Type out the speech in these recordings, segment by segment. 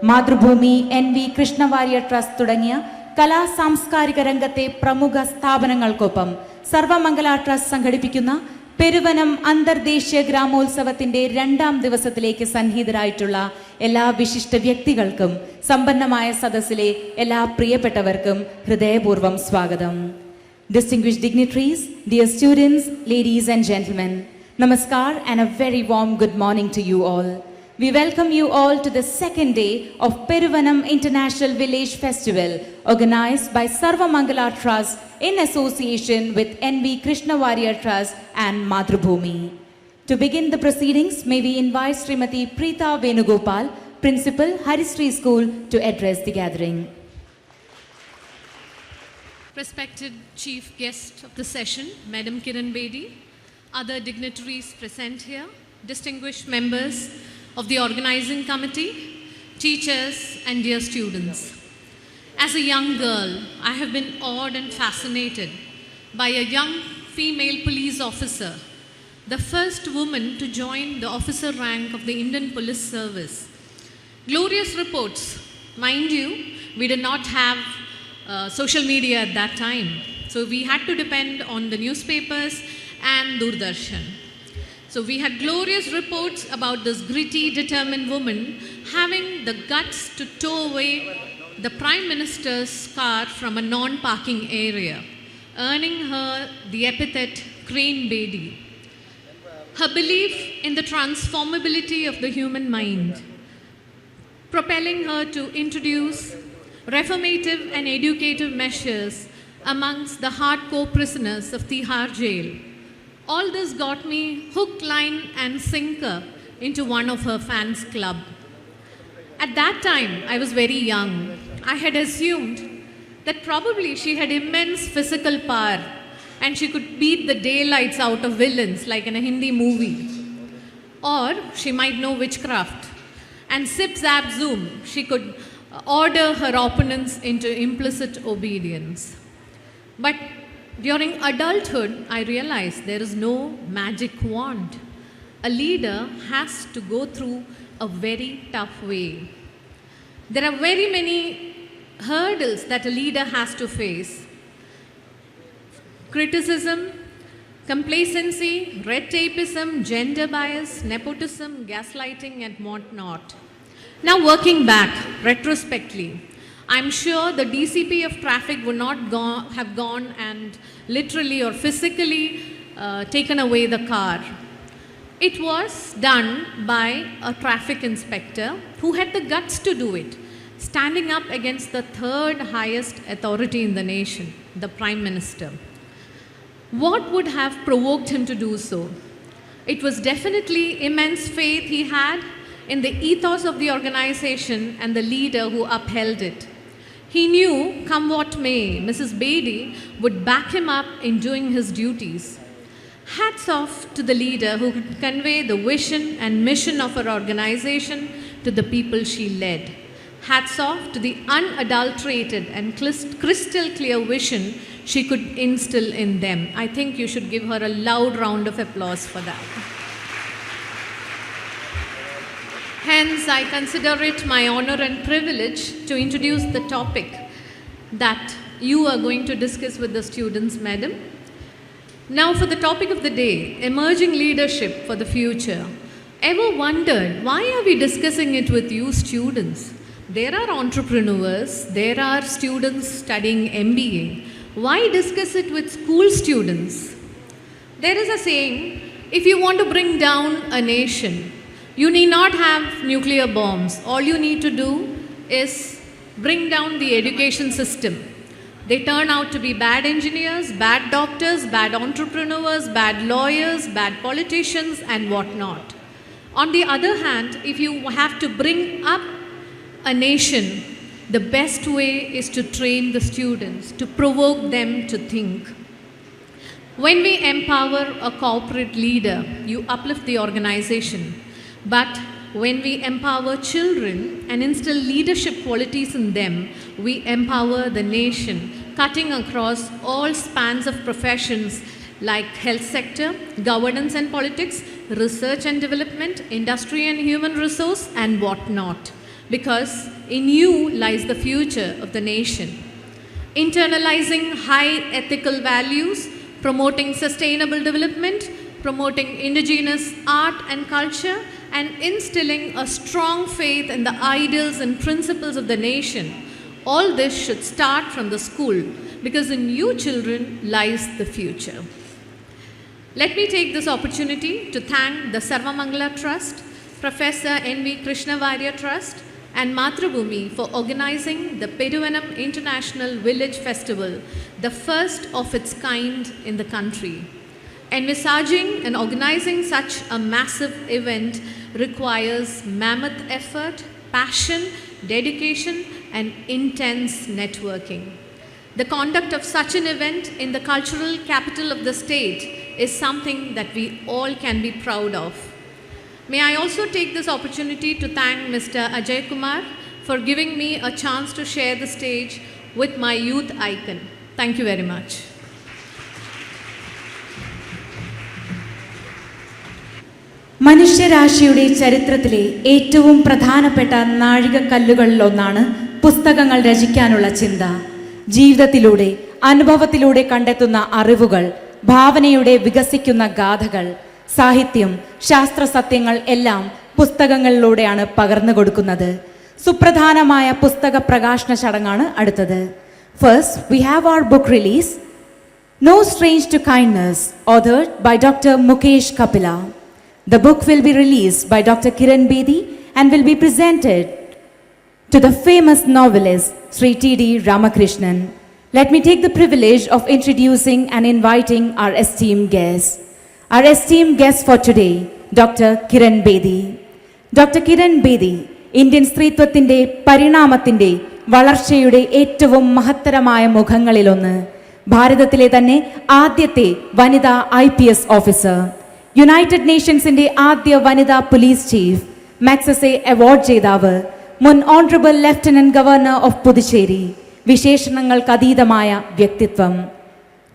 Mathrubhumi, NV Krishna Trust തുടങ്ങിയ കലാ സാംസ്കാരിക രംഗത്തെ പ്രമുഖ സ്ഥാപനങ്ങൾക്കൊപ്പം സർവമംഗല ട്രസ്റ്റ് സംഘടിപ്പിക്കുന്ന പെരുവനം അന്തർദേശീയ ഗ്രാമോത്സവത്തിന്റെ 2ാം ദിവസത്തിലേക്ക് സന്നിഹിതരായിട്ടുള്ള എല്ലാ വിശിഷ്ട വ്യക്തികൾക്കും സമ്പന്നമായ സദസ്സിലെ എല്ലാ പ്രിയപ്പെട്ടവർക്കും ഹൃദയപൂർവ്വം സ്വാഗതം. Distinguished dignitaries, dear students, ladies and gentlemen, Namaskar and a very warm good morning to you all. We welcome you all to the second day of Peruvanam International Village Festival organized by Sarvamangala Trust in association with NV Krishna Trust and Mathrubhumi. To begin the proceedings, may we invite Srimati Preeta Venugopal, Principal, Haristri School, to address the gathering. Respected Chief Guest of the session, Madam Kiran Bedi, other dignitaries present here, distinguished members of the organizing committee, teachers and dear students. As a young girl, I have been awed and fascinated by a young female police officer, the first woman to join the officer rank of the Indian Police Service. Glorious reports. Mind you, we did not have social media at that time, so we had to depend on the newspapers and Doordarshan. So we had glorious reports about this gritty, determined woman having the guts to tow away the Prime Minister's car from a non-parking area, earning her the epithet Kiran Bedi. Her belief in the transformability of the human mind, propelling her to introduce reformative and educative measures amongst the hardcore prisoners of Tihar jail. All this got me hook, line and sinker into one of her fans club. At that time, I was very young. I had assumed that probably she had immense physical power and she could beat the daylights out of villains like in a Hindi movie. Or she might know witchcraft. And zip zap zoom, she could order her opponents into implicit obedience. But during adulthood, I realized there is no magic wand. A leader has to go through a very tough way. There are very many hurdles that a leader has to face. Criticism, complacency, red tapeism, gender bias, nepotism, gaslighting and whatnot. Now working back, retrospectively, I'm sure the DCP of traffic would not have gone and literally or physically taken away the car. It was done by a traffic inspector who had the guts to do it, standing up against the third highest authority in the nation, the Prime Minister. What would have provoked him to do so? It was definitely immense faith he had in the ethos of the organization and the leader who upheld it. He knew, come what may, Mrs. Bedi would back him up in doing his duties. Hats off to the leader who could convey the vision and mission of her organization to the people she led. Hats off to the unadulterated and crystal clear vision she could instill in them. I think you should give her a loud round of applause for that. Hence, I consider it my honor and privilege to introduce the topic that you are going to discuss with the students, madam. Now, for the topic of the day, emerging leadership for the future. Ever wondered why are we discussing it with you students? There are entrepreneurs, there are students studying MBA. Why discuss it with school students? There is a saying, if you want to bring down a nation, you need not have nuclear bombs. All you need to do is bring down the education system. They turn out to be bad engineers, bad doctors, bad entrepreneurs, bad lawyers, bad politicians and whatnot. On the other hand, if you have to bring up a nation, the best way is to train the students, to provoke them to think. When we empower a corporate leader, you uplift the organization. But when we empower children and instill leadership qualities in them, we empower the nation, cutting across all spans of professions like health sector, governance and politics, research and development, industry and human resource, and whatnot. because in you lies the future of the nation. Internalizing high ethical values, promoting sustainable development, promoting indigenous art and culture, and instilling a strong faith in the ideals and principles of the nation. All this should start from the school, because in you children lies the future. Let me take this opportunity to thank the Sarvamangala Trust, Professor N.V. Krishna Trust, and Mathrubhumi for organizing the Peruvanam International Village Festival, the first of its kind in the country. Envisaging and organizing such a massive event requires mammoth effort, passion, dedication, and intense networking. The conduct of such an event in the cultural capital of the state is something that we all can be proud of. May I also take this opportunity to thank Mr. Ajay Kumar for giving me a chance to share the stage with my youth icon. Thank you very much. മനുഷ്യരാശിയുടെ ചരിത്രത്തിലെ ഏറ്റവും പ്രധാനപ്പെട്ട നാഴികക്കല്ലുകളിലൊന്നാണ് പുസ്തകങ്ങൾ രചിക്കാനുള്ള ചിന്ത. ജീവിതത്തിലൂടെ അനുഭവത്തിലൂടെ കണ്ടെത്തുന്ന അറിവുകൾ, ഭാവനയുടെ വികസിക്കുന്ന ഗാഥകൾ, സാഹിത്യം, ശാസ്ത്ര സത്യങ്ങൾ എല്ലാം പുസ്തകങ്ങളിലൂടെയാണ് പകർന്നു കൊടുക്കുന്നത്. സുപ്രധാനമായ പുസ്തക പ്രകാശന ചടങ്ങാണ് അടുത്തത്. First we have our book release, No Strange to Kindness, authored by Dr. Mukesh Kapila. The book will be released by Dr. Kiran Bedi and will be presented to the famous novelist Sri T.D. Ramakrishnan. Let me take the privilege of introducing and inviting our esteemed guests. Our esteemed guest for today, Dr. Kiran Bedi. Dr. Kiran Bedi, Indian സ്ത്രീത്വത്തിന്റെ പരിണാമത്തിന്റെ വളർച്ചയുടെ ഏറ്റവും മഹത്തരമായ മുഖങ്ങളിലൊന്ന്. ഭാരതത്തിലെ തന്നെ ആദ്യത്തെ വനിതാ IPS officer, United നേഷൻസിന്റെ ആദ്യ വനിതാ police chief, മാക്സസെ award ജേതാവ്, മുൻ honourable lieutenant governor of Puducherry, വിശേഷണങ്ങൾക്ക് അതീതമായ വ്യക്തിത്വം.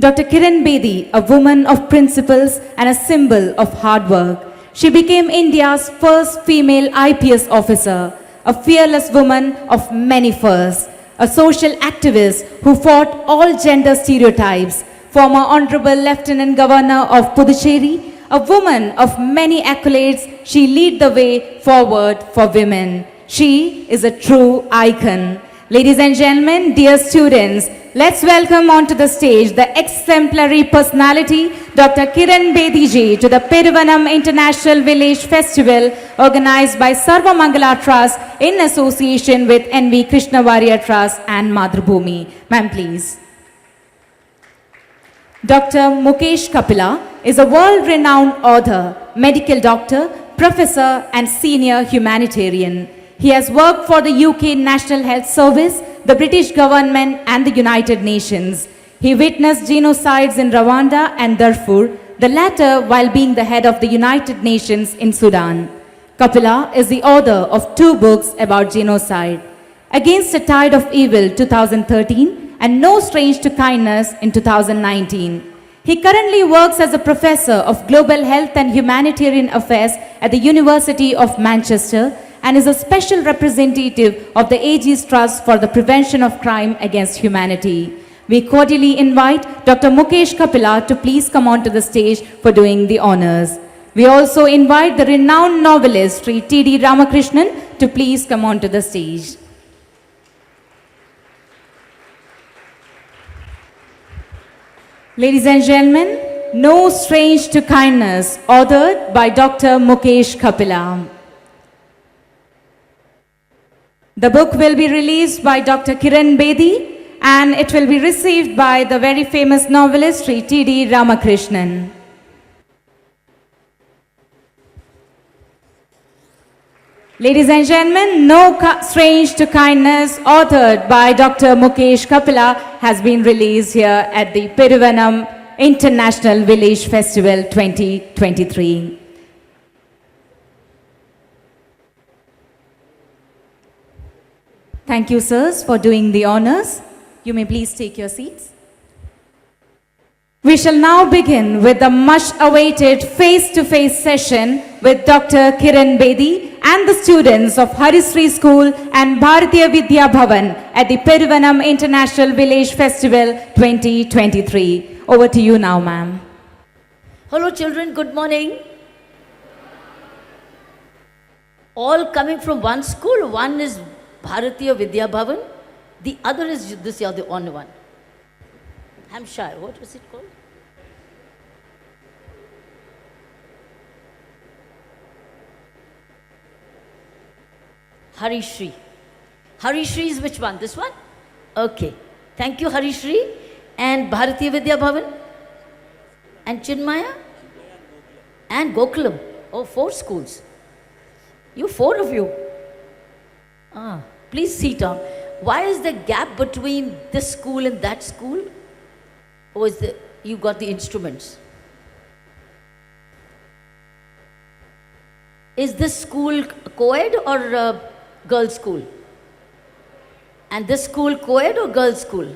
Dr. Kiran Bedi, a woman of principles and a symbol of hard work. She became India's first female IPS officer, a fearless woman of many firsts, a social activist who fought all gender stereotypes, former Honorable Lieutenant Governor of Puducherry, a woman of many accolades. She lead the way forward for women. She is a true icon. Ladies and gentlemen, dear students, let's welcome onto the stage the exemplary personality, Dr. Kiran Bedi ji, to the Peruvanam International Village Festival organized by Sarvamangala Trust in association with N.V. Krishna Trust and Mathrubhumi. Ma'am, please. Dr. Mukesh Kapila is a world-renowned author, medical doctor, professor and senior humanitarian. He has worked for the UK National Health Service, the British government and the United Nations. He witnessed genocides in Rwanda and Darfur, the latter while being the head of the United Nations in Sudan. Kapila is the author of 2 books about genocide, Against the Tide of Evil 2013 and No Strange to Kindness in 2019. He currently works as a professor of global health and humanitarian affairs at the University of Manchester and is a special representative of the Aegis Trust for the Prevention of Crime Against Humanity. We cordially invite Dr. Mukesh Kapila to please come onto the stage for doing the honors. We also invite the renowned novelist Sri T.D. Ramakrishnan to please come onto the stage. Ladies and gentlemen, No Strange to Kindness, authored by Dr. Mukesh Kapila. The book will be released by Dr. Kiran Bedi and it will be received by the very famous novelist Sri T.D. Ramakrishnan. Ladies and gentlemen, No Strange to Kindness, authored by Dr. Mukesh Kapila, has been released here at the Peruvanam International Village Festival 2023. Thank you, sirs, for doing the honors. You may please take your seats. We shall now begin with the much-awaited face-to-face session with Dr. Kiran Bedi and the students of Harisri School and Bharatiya Vidya Bhavan at the Peruvanam International Village Festival 2023. Over to you now, ma'am. Hello children, good morning. All coming from one school. One is Bharatiya Vidya Bhavan. The other is this, you're the only one. Hampshire, what was it called? Harishri. Harishri is which one? This one? Okay. Thank you, Harishri. And Bharatiya Vidya Bhavan? And Chinmaya? And Gokulam. Oh, 4 schools. You 4 of you. Please sit down. Why is the gap between this school and that school? Or is you got the instruments? Is this school co-ed or girls' school? And this school co-ed or girls' school?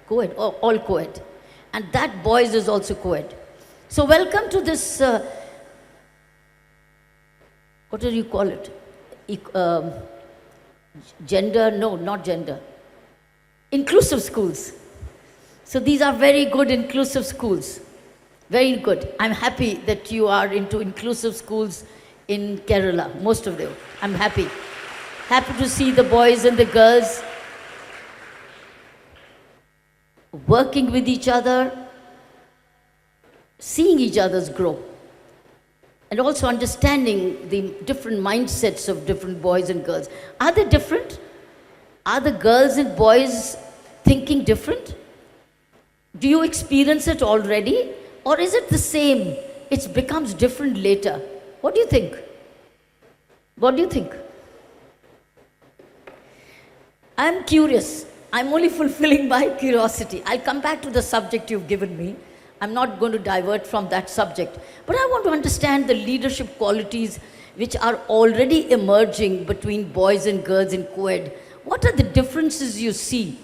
Co-ed, all co-ed. And that boys is also co-ed. So welcome to this, what do you call it? Gender, no, not gender. Inclusive schools. So these are very good inclusive schools. Very good. I'm happy that you are into inclusive schools in Kerala, most of them. I'm happy. Happy to see the boys and the girls working with each other, seeing each other's grow, and also understanding the different mindsets of different boys and girls. Are they different? Are the girls and boys thinking different? Do you experience it already? Or is it the same? It becomes different later. What do you think? What do you think? I'm curious. I'm only fulfilling my curiosity. I'll come back to the subject you've given me. I'm not going to divert from that subject. But I want to understand the leadership qualities which are already emerging between boys and girls in co-ed. What are the differences you see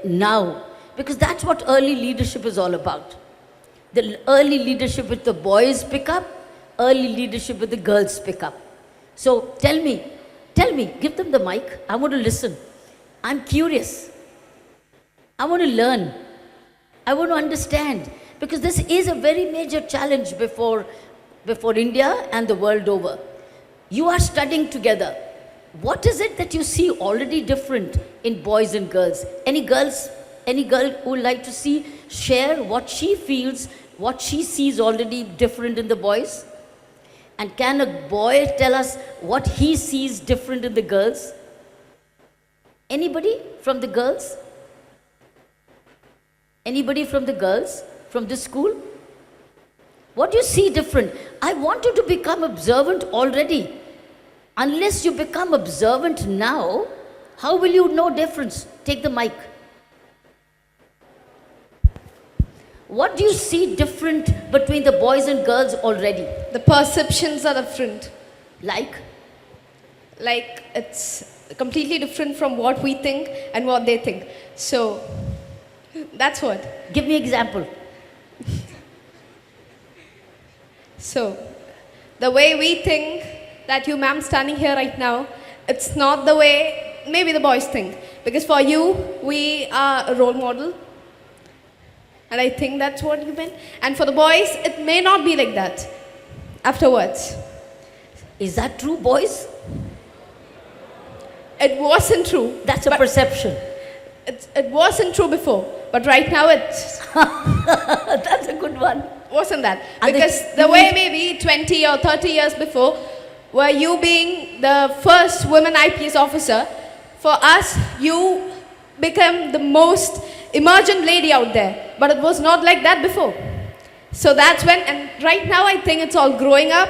now? Because that's what early leadership is all about. The early leadership with the boys pick up, early leadership with the girls pick up. So tell me, give them the mic. I want to listen. I'm curious. I want to learn. I want to understand. Because this is a very major challenge before India and the world over. You are studying together. What is it that you see already different in boys and girls? Any girl who would like to share what she feels, what she sees already different in the boys? And can a boy tell us what he sees different in the girls? Anybody from the girls? Anybody from the girls? From this school? What do you see different? I want you to become observant already. Unless you become observant now, how will you know difference? Take the mic. What do you see different between the boys and girls already? The perceptions are different. Like? Like it's completely different from what we think and what they think. So that's what. Give me an example. So the way we think that you ma'am standing here right now, it's not the way maybe the boys think. Because for you, we are a role model. And I think that's what you meant. And for the boys, it may not be like that afterwards. Is that true, boys? It wasn't true. That's a perception. It wasn't true before. But right now it's... That's a good one. Wasn't that? Because the way maybe 20 or 30 years before, were you being the first woman IPS officer, for us, you became the most emergent lady out there. But it was not like that before. So that's when, and right now I think it's all growing up.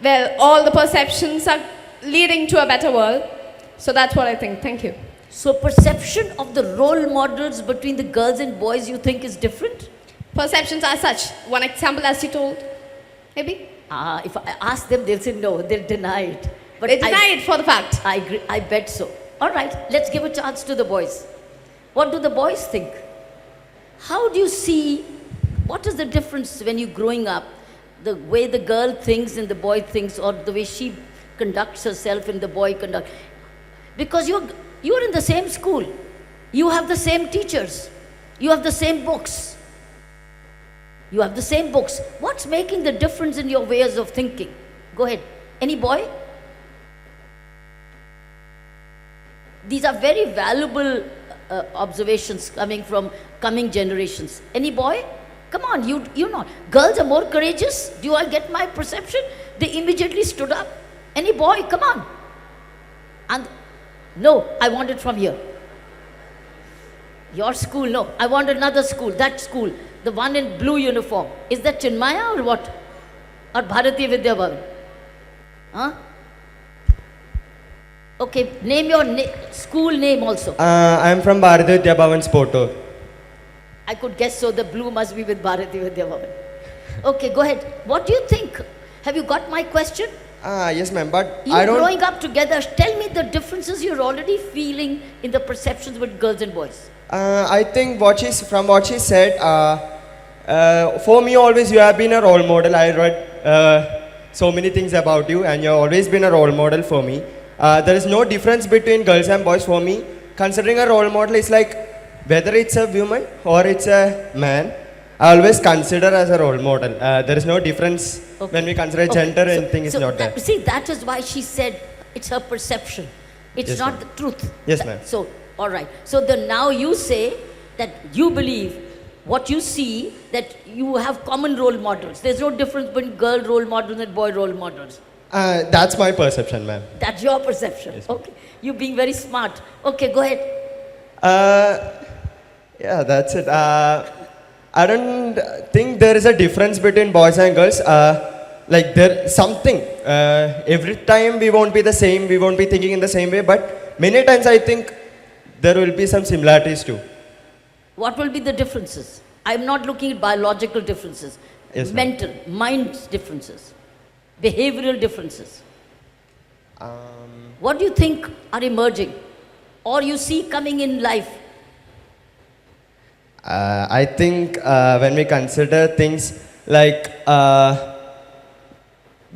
Well, all the perceptions are leading to a better world. So that's what I think. Thank you. So perception of the role models between the girls and boys you think is different? Perceptions are such. One example as you told, maybe? If I ask them, they'll say no, they'll deny it. But They deny it for the fact. I agree, I bet so. All right, let's give a chance to the boys. What do the boys think? How do you see, what is the difference when you're growing up? The way the girl thinks and the boy thinks, or the way she conducts herself and the boy conducts. Because you're in the same school. You have the same teachers. You have the same books. You have the same books. What's making the difference in your ways of thinking? Go ahead. Any boy? These are very valuable observations coming from coming generations. Any boy? Come on, you know. Girls are more courageous. Do I get my perception? They immediately stood up. Any boy? Come on. And no, I want it from here. Your school, no. I want another school, that school. The one in blue uniform. Is that Chinmaya or what? Or Bharatiya Vidya Bhavan? Huh? Okay, name your school name also. I am from Bharatiya Vidya Bhavan Sportor. I could guess so, the blue must be with Bharatiya Vidya Bhavan. Okay, go ahead. What do you think? Have you got my question? Yes, ma'am, but You I don't. growing up together, tell me the differences you're already feeling in the perceptions with girls and boys. I think what she said, for me always you have been a role model. I read so many things about you and you have always been a role model for me. There is no difference between girls and boys for me. Considering a role model is like whether it's a woman or it's a man, I always consider as a role model. There is no difference when we consider gender, anything is not there. See, that is why she said it's her perception. It's Yes, not ma'am. the truth. Yes, ma'am. So, all right. So now you say that you believe what you see, that you have common role models. There's no difference between girl role models and boy role models. That's my perception, ma'am. That's your perception. Yes, ma'am. Okay. You being very smart. Okay, go ahead. Yeah, that's it. I don't think there is a difference between boys and girls. Like there something. Every time we won't be the same. We won't be thinking in the same way. But many times I think there will be some similarities too. What will be the differences? I'm not looking at biological differences. Yes, ma'am. Mental, mind differences, behavioral differences. What do you think are emerging or you see coming in life? I think when we consider things like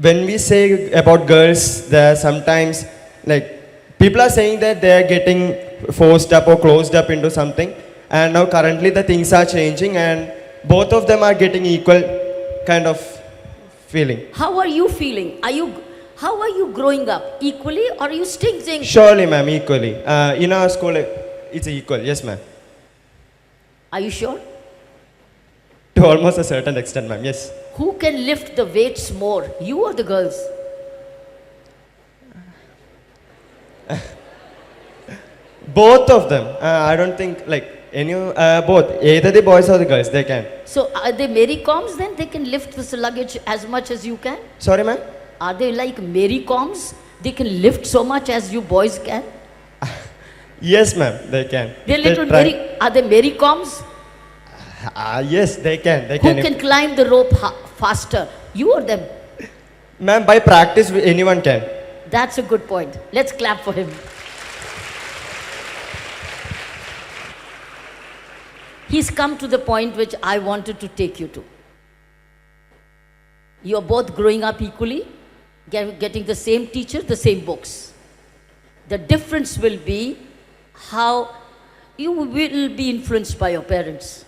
when we say about girls, there are sometimes like people are saying that they are getting forced up or closed up into something, and now currently the things are changing and both of them are getting equal kind of feeling. How are you feeling? How are you growing up? Equally or are you still saying? Surely, ma'am, equally. In our school, it's equal. Yes, ma'am. Are you sure? To almost a certain extent, ma'am. Yes. Who can lift the weights more, you or the girls? Both of them. I don't think like both. Either the boys or the girls, they can. So are they Mary Coms then? They can lift this luggage as much as you can? Sorry, ma'am. Are they like Mary Coms? They can lift so much as you boys can? Yes, ma'am, they can. They're They little try- are they Mary Coms? Yes, they can. They Who can. can climb the rope faster? You or them? Ma'am, by practice, anyone can. That's a good point. Let's clap for him. He's come to the point which I wanted to take you to. You're both growing up equally, getting the same teacher, the same books. The difference will be how you will be influenced by your parents.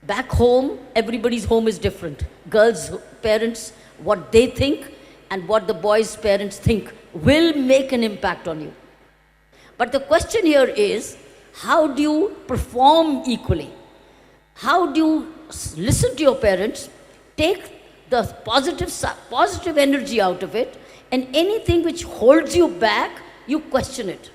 Back home, everybody's home is different. Girls' parents, what they think and what the boys' parents think will make an impact on you. But the question here is, how do you perform equally? How do you listen to your parents, take the positive energy out of it, and anything which holds you back, you question it.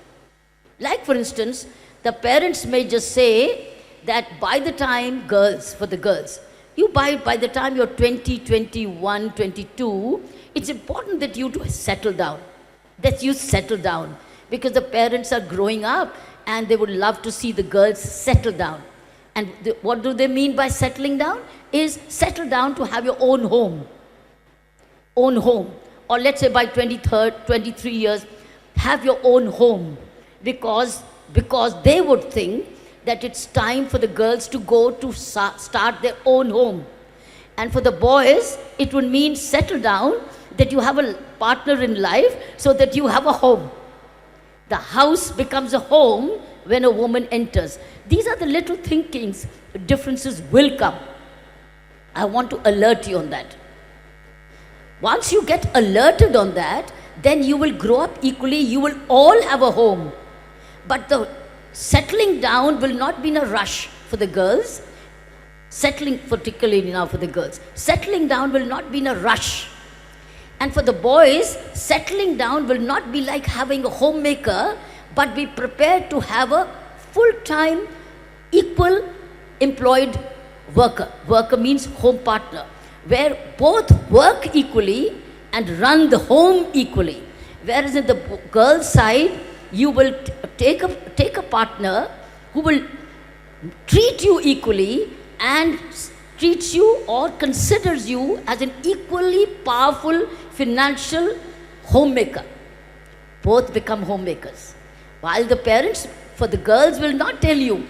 Like for instance, the parents may just say that by the time for the girls, by the time you're 20, 21, 22, it's important that you settle down. That you settle down. Because the parents are growing up and they would love to see the girls settle down. And what do they mean by settling down? Is settle down to have your own home. Own home. Or let's say by 23 years, have your own home. Because they would think that it's time for the girls to go to start their own home. And for the boys, it would mean settle down, that you have a partner in life so that you have a home. The house becomes a home when a woman enters. These are the little thinkings, differences will come. I want to alert you on that. Once you get alerted on that, then you will grow up equally, you will all have a home. But the settling down will not be in a rush for the girls. Settling, particularly now for the girls, settling down will not be in a rush. And for the boys, settling down will not be like having a homemaker, but be prepared to have a full-time, equal employed worker. Worker means home partner, where both work equally and run the home equally. Whereas in the girls' side, you will take a partner who will treat you equally and treats you or considers you as an equally powerful financial homemaker. Both become homemakers. While the parents, for the girls, will not tell you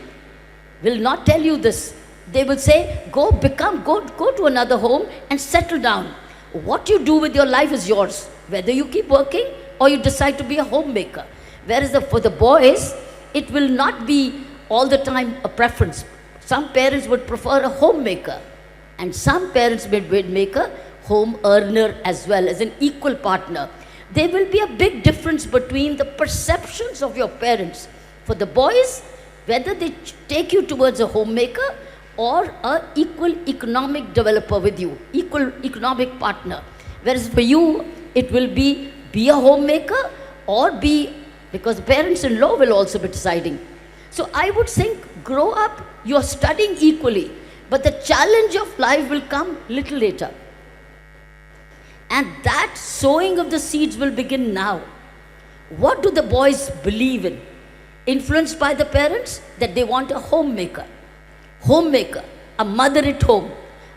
this. They will say, go to another home and settle down. What you do with your life is yours, whether you keep working or you decide to be a homemaker. Whereas for the boys, it will not be all the time a preference. Some parents would prefer a homemaker, and some parents would make a home earner as well as an equal partner. There will be a big difference between the perceptions of your parents. For the boys, whether they take you towards a homemaker or a equal economic developer with you, equal economic partner. Whereas for you, it will be a homemaker or because parents-in-law will also be deciding. So I would think, grow up, you're studying equally, but the challenge of life will come little later. And that sowing of the seeds will begin now. What do the boys believe in? Influenced by the parents, that they want a homemaker, a mother at home,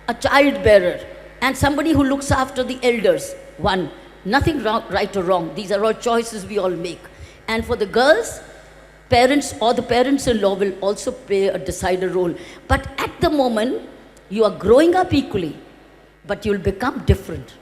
a child bearer, and somebody who looks after the elders. One, nothing wrong, right or wrong. These are all choices we all make. And for the girls, parents or the parents-in-law will also play a decider role. But at the moment, you are growing up equally, but you will become different.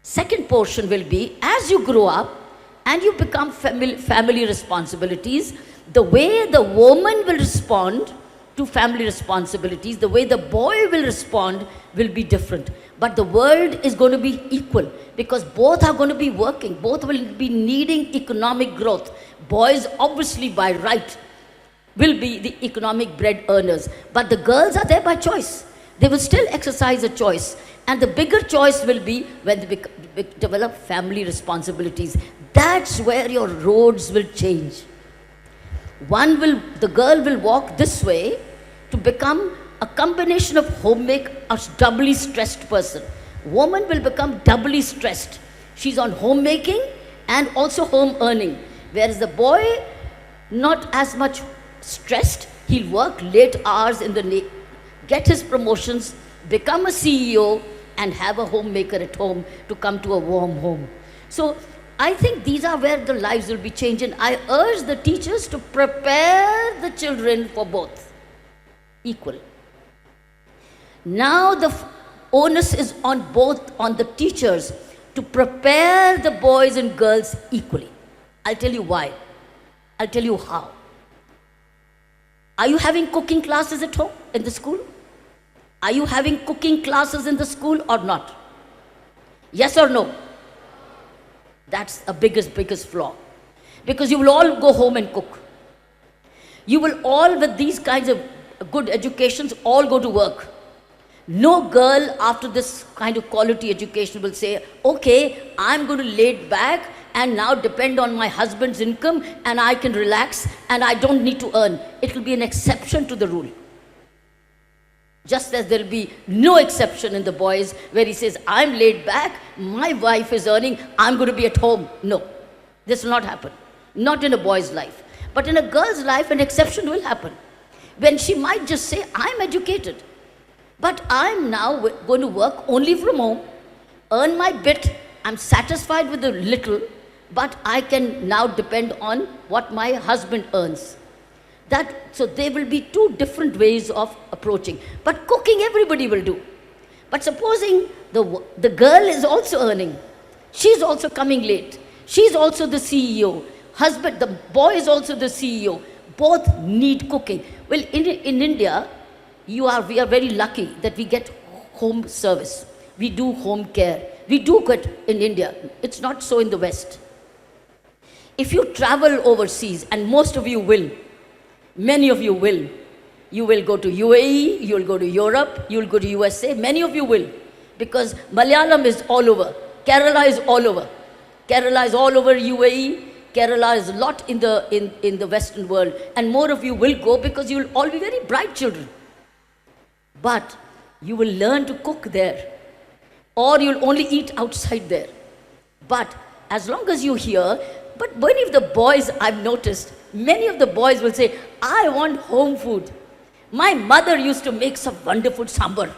Second portion will be, as you grow up and you become family responsibilities, the way the woman will respond to family responsibilities, the way the boy will respond will be different. But the world is going to be equal, because both are going to be working, both will be needing economic growth. Boys, obviously by right, will be the economic bread earners, but the girls are there by choice. They will still exercise a choice, and the bigger choice will be when they develop family responsibilities. That's where your roads will change. The girl will walk this way to become a combination of homemaker, a doubly stressed person. Woman will become doubly stressed. She's on homemaking and also home earning. Whereas the boy, not as much stressed, he'll work late hours in the day, get his promotions, become a CEO, and have a homemaker at home to come to a warm home. So I think these are where the lives will be changed. And I urge the teachers to prepare the children for both, equal. Now the onus is on the teachers to prepare the boys and girls equally. I'll tell you why. I'll tell you how. Are you having cooking classes at home, in the school? Are you having cooking classes in the school or not? Yes or no? That's the biggest flaw. Because you will all go home and cook. You will all, with these kinds of good educations, all go to work. No girl after this kind of quality education will say, okay, I'm going to lay back and now depend on my husband's income and I can relax and I don't need to earn. It will be an exception to the rule. Just as there will be no exception in the boys where he says, I'm laid back, my wife is earning, I'm going to be at home. No, this will not happen. Not in a boy's life. But in a girl's life, an exception will happen. When she might just say, I'm educated, but I'm now going to work only from home, earn my bit, I'm satisfied with a little, but I can now depend on what my husband earns. So there will be two different ways of approaching. But cooking everybody will do. But supposing the girl is also earning, she's also coming late, she's also the CEO, the boy is also the CEO, both need cooking. Well, in India, we are very lucky that we get home service. We do home care. We do good in India. It's not so in the West. If you travel overseas, and most of you will, many of you will, you will go to UAE, you will go to Europe, you will go to USA, many of you will, because Malayalam is all over, Kerala is all over. Kerala is all over UAE, Kerala is a lot in the Western world, and more of you will go because you will all be very bright children. But you will learn to cook there, or you'll only eat outside there. But as long as you hear, but many of the boys, I've noticed, many of the boys will say, I want home food. My mother used to make some wonderful sambar.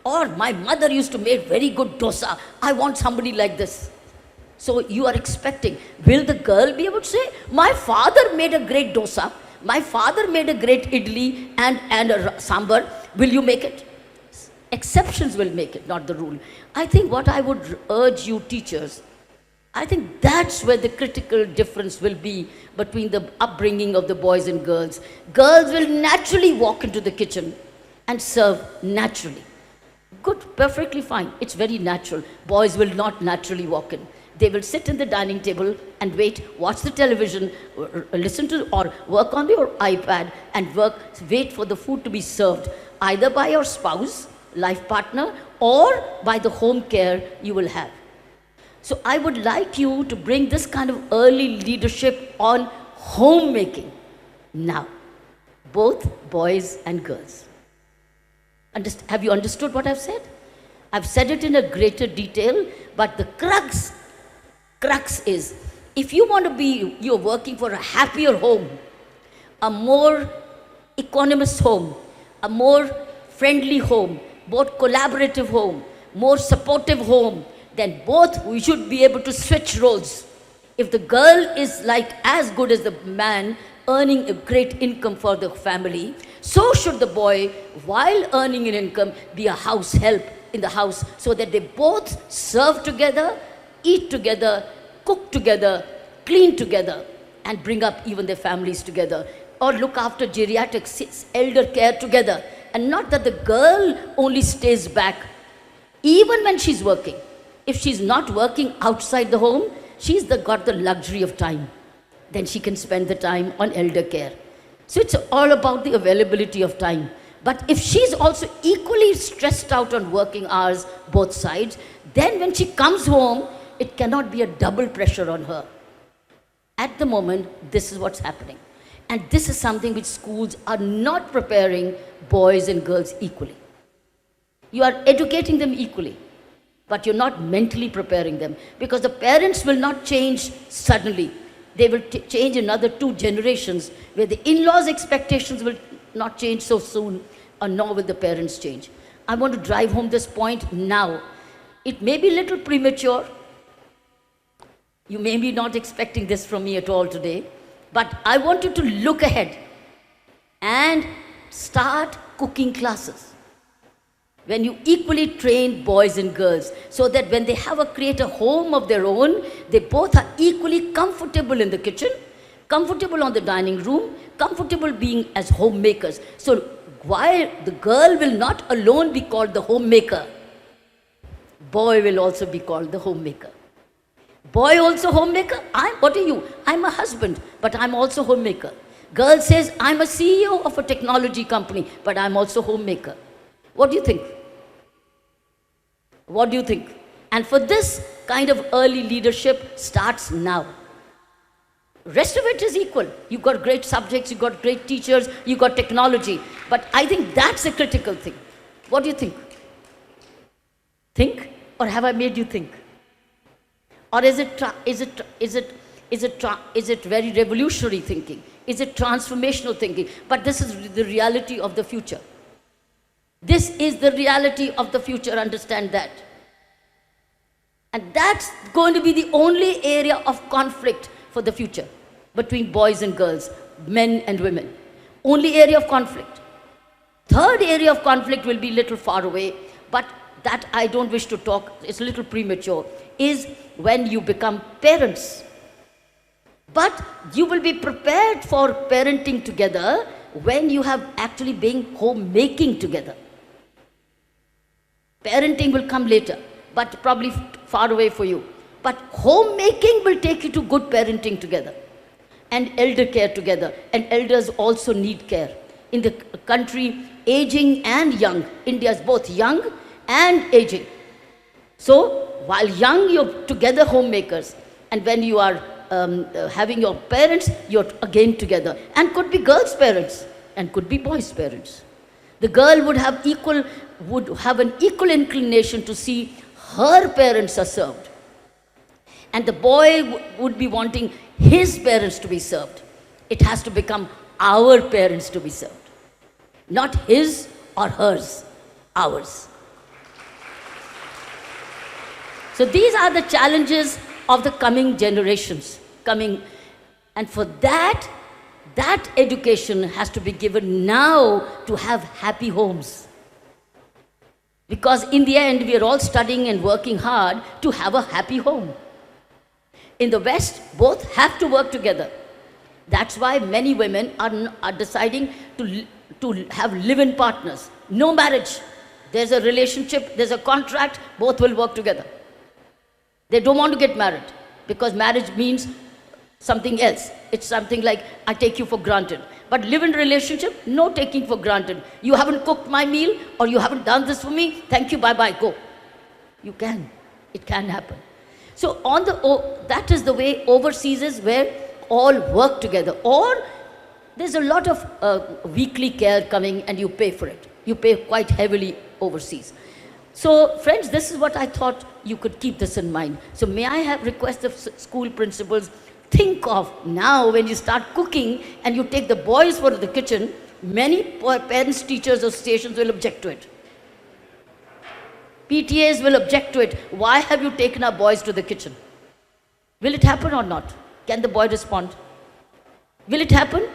Or my mother used to make very good dosa. I want somebody like this. So you are expecting, will the girl be able to say, my father made a great dosa, my father made a great idli and a sambar, will you make it? Exceptions will make it, not the rule. I think what I would urge you teachers, I think that's where the critical difference will be between the upbringing of the boys and girls. Girls will naturally walk into the kitchen and serve naturally. Good, perfectly fine. It's very natural. Boys will not naturally walk in. They will sit in the dining table and wait, watch the television, listen to or work on your iPad and wait for the food to be served, either by your spouse, life partner, or by the home care you will have. So I would like you to bring this kind of early leadership on homemaking now, both boys and girls. Have you understood what I've said? I've said it in a greater detail, but the crux is, if you want to be, you're working for a happier home, a more equanimous home, a more friendly home, more collaborative home, more supportive home, then both we should be able to switch roles. If the girl is like as good as the man, earning a great income for the family, so should the boy, while earning an income, be a house help in the house, so that they both serve together, eat together, cook together, clean together, and bring up even their families together, or look after geriatrics, elder care together. And not that the girl only stays back, even when she's working. If she's not working outside the home, she's got the luxury of time. Then she can spend the time on elder care. So it's all about the availability of time. But if she's also equally stressed out on working hours, both sides, then when she comes home, it cannot be a double pressure on her. At the moment, this is what's happening. And this is something which schools are not preparing boys and girls equally. You are educating them equally, but you're not mentally preparing them, because the parents will not change suddenly. They will change another 2 generations, where the in-laws' expectations will not change so soon, or nor will the parents change. I want to drive home this point now. It may be a little premature. You may be not expecting this from me at all today, but I want you to look ahead and start cooking classes. When you equally train boys and girls, so that when they create a home of their own, they both are equally comfortable in the kitchen, comfortable on the dining room, comfortable being as homemakers. So while the girl will not alone be called the homemaker, boy will also be called the homemaker. Boy also homemaker? What are you? I'm a husband, but I'm also homemaker. Girl says, I'm a CEO of a technology company, but I'm also homemaker. What do you think? What do you think? And for this kind of early leadership starts now. Rest of it is equal. You've got great subjects, you've got great teachers, you've got technology. But I think that's a critical thing. What do you think? Think? Or have I made you think? Or is it very revolutionary thinking? Is it transformational thinking? But this is the reality of the future. This is the reality of the future, understand that. And that's going to be the only area of conflict for the future between boys and girls, men and women. Only area of conflict. Third area of conflict will be little far away, but that I don't wish to talk, it's a little premature, is when you become parents. But you will be prepared for parenting together when you have actually been homemaking together. Parenting will come later, but probably far away for you. But homemaking will take you to good parenting together and elder care together. And elders also need care. In the country, aging and young, India is both young and aging. So, while young, you're together homemakers. And when you are having your parents, you're again together. And could be girls' parents and could be boys' parents. The girl would have an equal inclination to see her parents are served. And the boy would be wanting his parents to be served. It has to become our parents to be served. Not his or hers, ours. So these are the challenges of the coming generations. And for that education has to be given now to have happy homes. Because in the end, we are all studying and working hard to have a happy home. In the West, both have to work together. That's why many women are deciding to have live-in partners. No marriage. There's a relationship, there's a contract, both will work together. They don't want to get married because marriage means something else. It's something like, I take you for granted. But live-in relationship, no taking for granted. You haven't cooked my meal or you haven't done this for me, thank you, bye-bye, go. You can. It can happen. So that is the way overseas is, where all work together. Or there's a lot of weekly care coming and you pay for it. You pay quite heavily overseas. So friends, this is what I thought you could keep this in mind. So may I have request of school principals, think of now when you start cooking and you take the boys for the kitchen, many parents, teachers, associations will object to it. PTAs will object to it. Why have you taken our boys to the kitchen? Will it happen or not? Can the boy respond? Will it happen?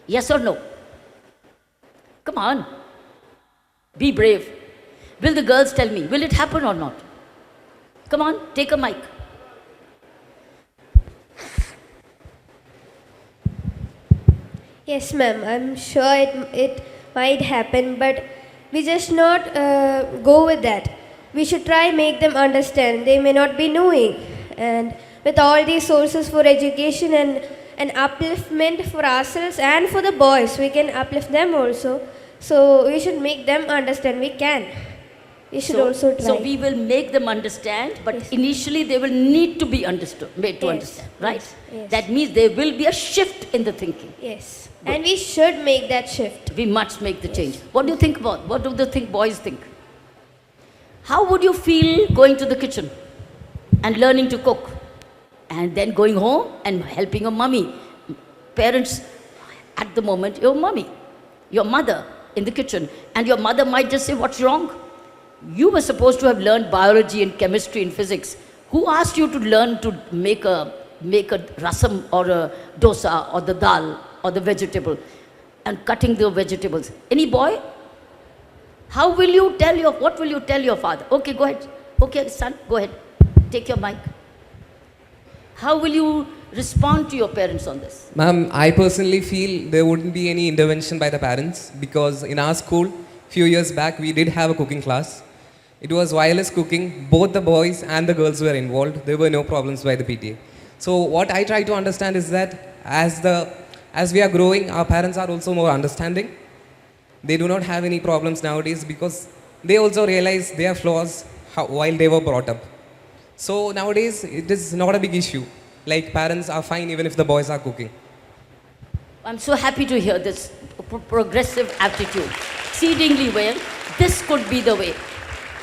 Yes or no? Come on. Be brave. Will the girls tell me? Will it happen or not? Come on, take a mic. Yes, ma'am. I'm sure it might happen, but we just not go with that. We should try make them understand. They may not be knowing. And with all these sources for education and upliftment for ourselves and for the boys, we can uplift them also. So we should make them understand. We can. We should also try. So we will make them understand, but yes, initially they will need to be made to understand, right? Yes. That means there will be a shift in the thinking. Yes. Good. And we should make that shift. We must make the change. What do you think about? What do the boys think? How would you feel going to the kitchen and learning to cook and then going home and helping your mummy? Parents, at the moment, your mummy, your mother in the kitchen, and your mother might just say, what's wrong? You were supposed to have learned biology and chemistry and physics. Who asked you to learn to make a rasam or a dosa or the dal or the vegetable and cutting the vegetables? Any boy? What will you tell your father? Okay, go ahead. Okay, son, go ahead. Take your mic. How will you respond to your parents on this? Ma'am, I personally feel there wouldn't be any intervention by the parents, because in our school, few years back, we did have a cooking class. It was wireless cooking. Both the boys and the girls were involved. There were no problems by the PTA. So what I try to understand is that as we are growing, our parents are also more understanding. They do not have any problems nowadays because they also realize their flaws while they were brought up. So nowadays, it is not a big issue. Like, parents are fine even if the boys are cooking. I'm so happy to hear this progressive attitude. Exceedingly well. This could be the way.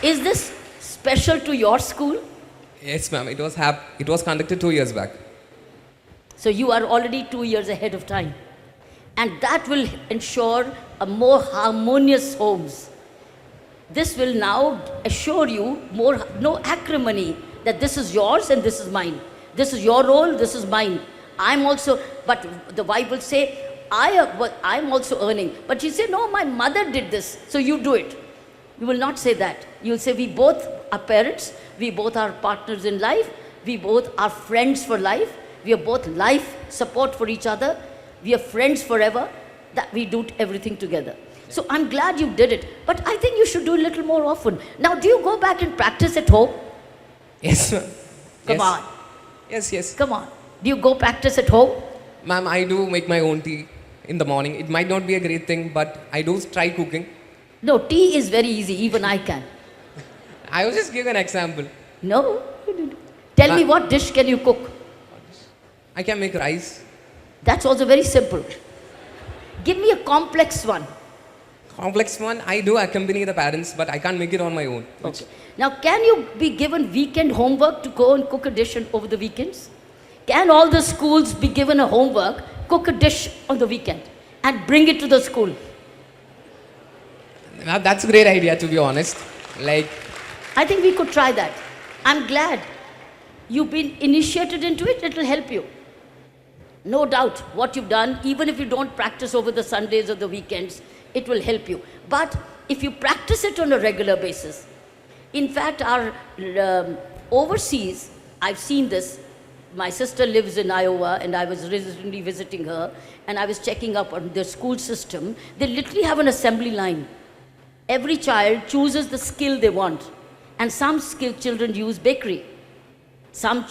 Is this special to your school? Yes, ma'am. It was conducted 2 years back. So you are already 2 years ahead of time. And that will ensure a more harmonious homes. This will now assure you no acrimony, that this is yours and this is mine. This is your role, this is mine. I'm also, but the wife will say, I'm also earning. But you say, no, my mother did this, so you do it. You will not say that. You will say, we both are parents, we both are partners in life, we both are friends for life, we are both life support for each other, we are friends forever, that we do everything together. So I'm glad you did it, but I think you should do a little more often. Now, do you go back and practice at home? Yes, ma'am. Come Yes. on, Yes, yes. come on. Do you go practice at home? Ma'am, I do make my own tea in the morning. It might not be a great thing, but I do try cooking. No, tea is very easy, even I can. I was just giving an example. No? Tell me, what dish can you cook? I can make rice. That's also very simple. Give me a complex one. Complex one, I do accompany the parents, but I can't make it on my own. Okay. Now, can you be given weekend homework to go and cook a dish over the weekends? Can all the schools be given a homework, cook a dish on the weekend and bring it to the school? Now, that's a great idea, to be honest. Like, I think we could try that. I'm glad you've been initiated into it. It will help you. No doubt what you've done, even if you don't practice over the Sundays or the weekends, it will help you. But if you practice it on a regular basis, in fact, our overseas, I've seen this. My sister lives in Iowa, and I was recently visiting her, and I was checking up on the school system. They literally have an assembly line. Every child chooses the skill they want, and some skilled children use bakery. Some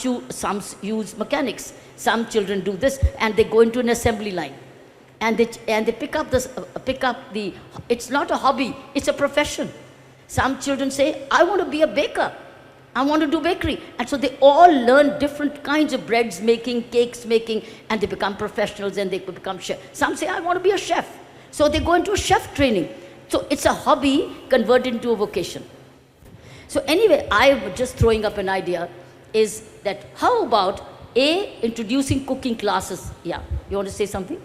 use mechanics. Some children do this, and they go into an assembly line, and they pick up the. It's not a hobby; it's a profession. Some children say, "I want to be a baker. I want to do bakery," and so they all learn different kinds of breads making, cakes making, and they become professionals and they become chef. Some say, "I want to be a chef," so they go into a chef training. So it's a hobby converted into a vocation. So anyway, I'm just throwing up an idea. Is that how about introducing cooking classes? Yeah, you want to say something?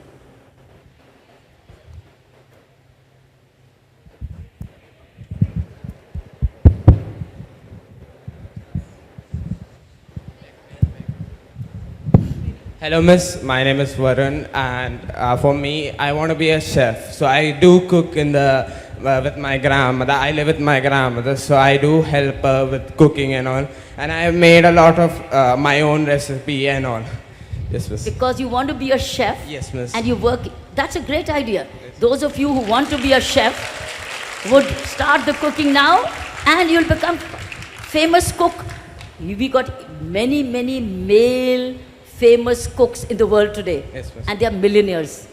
Hello, miss. My name is Varun, and for me, I want to be a chef. So I do cook in the with my grandmother. I live with my grandmother, so I do help her with cooking and all. And I have made a lot of my own recipe and all. Yes, miss. Because you want to be a chef. Yes, miss. And you work. That's a great idea. Those of you who want to be a chef would start the cooking now, and you'll become famous cook. We got many male famous cooks in the world today. Yes, miss. And they are millionaires.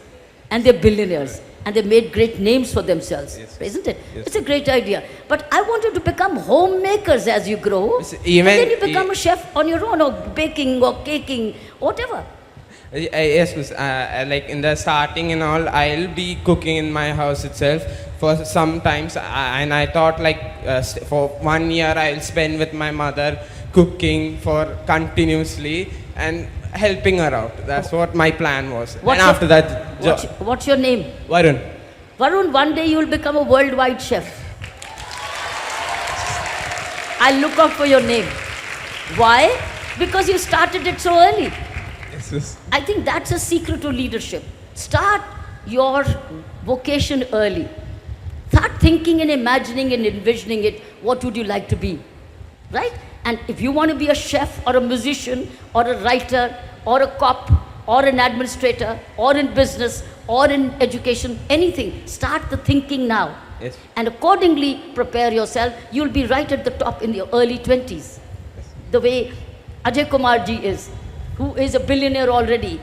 And they're billionaires. And they made great names for themselves. Yes, isn't it? yes. It's a great idea. But I want you to become homemakers as you grow. Yes, even- and then you become a chef on your own, or baking or caking, whatever. Yes, miss. Like in the starting and all, I'll be cooking in my house itself for some times. And I thought like for 1 year I'll spend with my mother cooking for continuously and helping her out. That's what my plan was. What's and your- after that, What's your name? Varun. Varun, one day you will become a worldwide chef. I'll look out for your name. Why? Because you started it so early. Yes, miss. I think that's a secret to leadership. Start your vocation early. Start thinking and imagining and envisioning it. What would you like to be? Right? And if you want to be a chef or a musician or a writer or a cop or an administrator or in business or in education, anything, start the thinking now. Yes. And accordingly prepare yourself. You'll be right at the top in your early 20s. The way Ajay Kumar ji is, who is a billionaire already,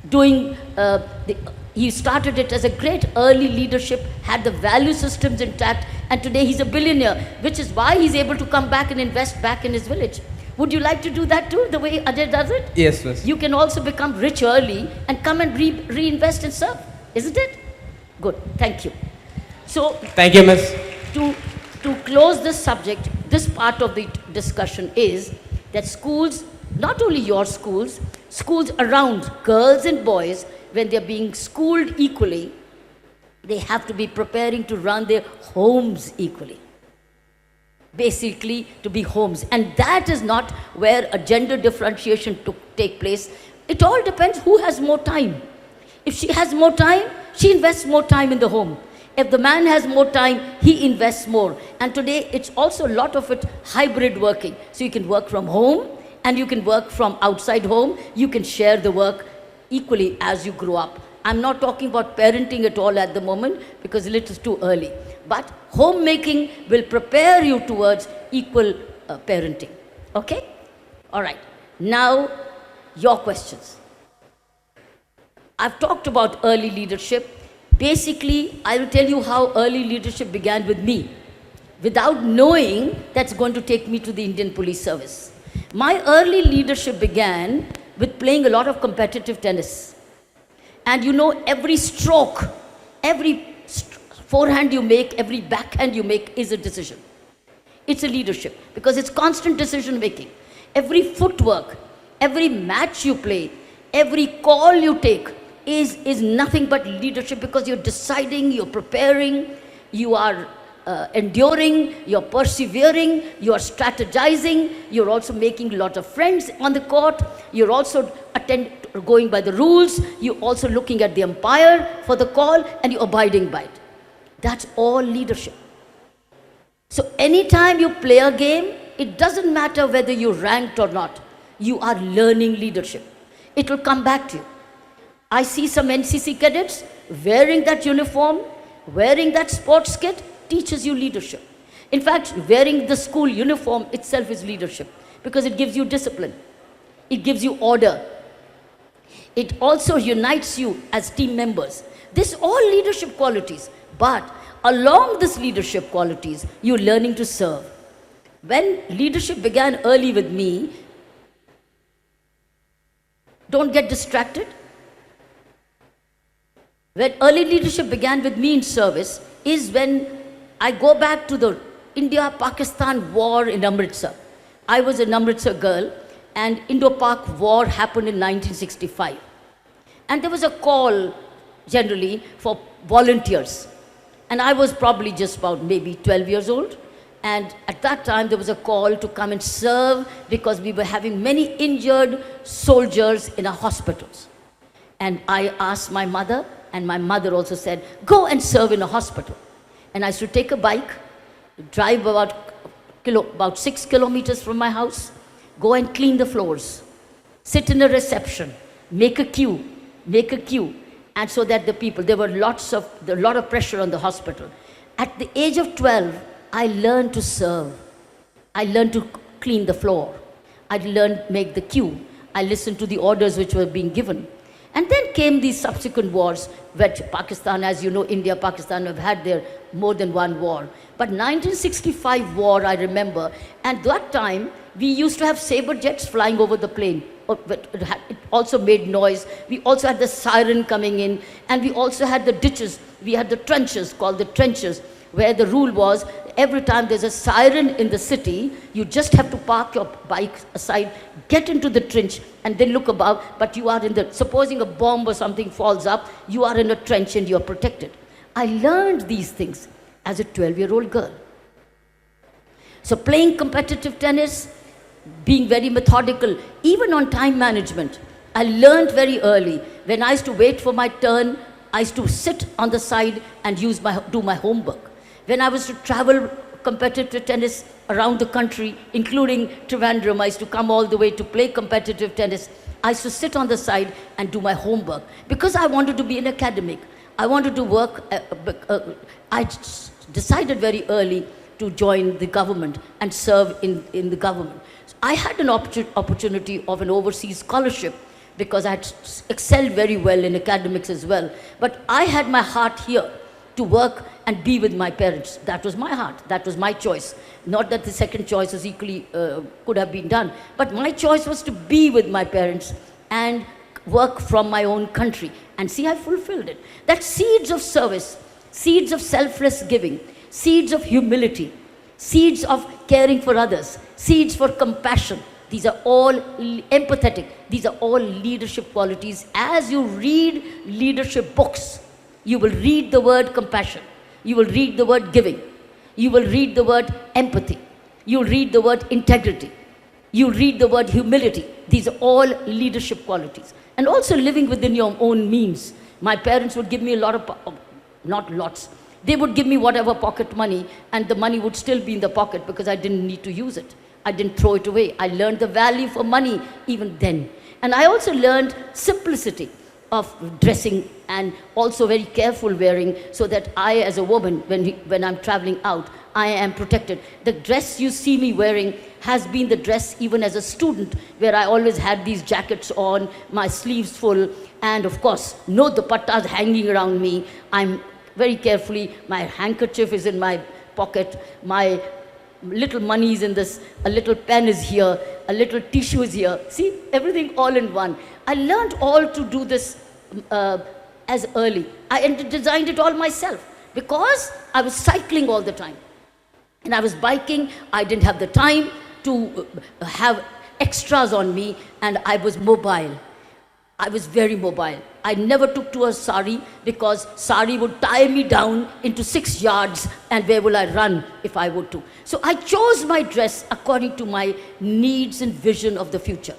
doing, he started it as a great early leadership, had the value systems intact, and today he's a billionaire, which is why he's able to come back and invest back in his village. Would you like to do that too, the way Ajay does it? Yes, miss. You can also become rich early and come and reinvest and serve, isn't it? Good, thank you. So, Thank you, miss. to close this subject, this part of the discussion is that schools, not only your schools, schools around, girls and boys, when they're being schooled equally, they have to be preparing to run their homes equally. Basically, to be homes. And that is not where a gender differentiation take place. It all depends who has more time. If she has more time, she invests more time in the home. If the man has more time, he invests more. And today, it's also a lot of it hybrid working. So you can work from home and you can work from outside home. You can share the work equally as you grow up. I'm not talking about parenting at all at the moment because it is too early. But homemaking will prepare you towards equal parenting. Okay? All right. Now, your questions. I've talked about early leadership. Basically, I will tell you how early leadership began with me, without knowing that's going to take me to the Indian Police Service. My early leadership began with playing a lot of competitive tennis. And you know, every stroke, every forehand you make, every backhand you make is a decision. It's a leadership because it's constant decision making. Every footwork, every match you play, every call you take is nothing but leadership because you're deciding, you're preparing, you are enduring, you're persevering, you're strategizing, you're also making a lot of friends on the court, you're also going by the rules, you're also looking at the umpire for the call and you're abiding by it. That's all leadership. So anytime you play a game, it doesn't matter whether you're ranked or not, you are learning leadership. It will come back to you. I see some NCC cadets wearing that uniform, wearing that sports kit, teaches you leadership. In fact, wearing the school uniform itself is leadership because it gives you discipline. It gives you order. It also unites you as team members. This all leadership qualities. But along these leadership qualities, you're learning to serve. When leadership began early with me, don't get distracted. When early leadership began with me in service is when I go back to the India-Pakistan war in Amritsar. I was an Amritsar girl and Indo-Pak war happened in 1965. And there was a call generally for volunteers. And I was probably just about maybe 12 years old. And at that time there was a call to come and serve because we were having many injured soldiers in our hospitals. And I asked my mother, and my mother also said, go and serve in a hospital. And I used to take a bike, drive about 6 kilometers from my house, go and clean the floors, sit in a reception, make a queue. And so that the people, there were a lot of pressure on the hospital. At the age of 12, I learned to serve. I learned to clean the floor. I learned to make the queue. I listened to the orders which were being given. And then came these subsequent wars, which Pakistan, as you know, India, Pakistan have had their more than one war. But 1965 war, I remember, and that time, we used to have saber jets flying over the plane. It also made noise. We also had the siren coming in, and we also had the ditches. We had the trenches, called the trenches, where the rule was, every time there's a siren in the city, you just have to park your bike aside, get into the trench, and then look above, but you are in the, supposing a bomb or something falls up, you are in a trench and you are protected. I learned these things as a 12-year-old girl. So playing competitive tennis, being very methodical, even on time management, I learned very early. When I used to wait for my turn, I used to sit on the side and do my homework. When I was to travel competitive tennis around the country, including Trivandrum, I used to come all the way to play competitive tennis. I used to sit on the side and do my homework because I wanted to be an academic. I wanted to work. I decided very early to join the government and serve in the government. So I had an opportunity of an overseas scholarship because I had excelled very well in academics as well. But I had my heart here to work and be with my parents. That was my heart. That was my choice. Not that the second choice was equally could have been done. But my choice was to be with my parents and work from my own country. And see, I fulfilled it. That seeds of service, seeds of selfless giving, seeds of humility, seeds of caring for others, seeds for compassion. These are all empathetic. These are all leadership qualities. As you read leadership books, you will read the word compassion. You will read the word giving. You will read the word empathy. You will read the word integrity. You will read the word humility. These are all leadership qualities. And also living within your own means. My parents would give me a lot of, not lots, they would give me whatever pocket money, and the money would still be in the pocket because I didn't need to use it. I didn't throw it away. I learned the value for money even then. And I also learned simplicity of dressing and also very careful wearing, so that I, as a woman, when I'm traveling out, I am protected. The dress you see me wearing has been the dress even as a student, where I always had these jackets on, my sleeves full, and of course, no dupattas hanging around me. I'm very carefully, my handkerchief is in my pocket, my little money is in this, a little pen is here, a little tissue is here. See, everything all in one. I learned all to do this as early. I designed it all myself because I was cycling all the time. And I was biking. I didn't have the time to have extras on me, and I was mobile. I was very mobile. I never took to a sari because sari would tie me down into 6 yards, and where will I run if I would to? So I chose my dress according to my needs and vision of the future.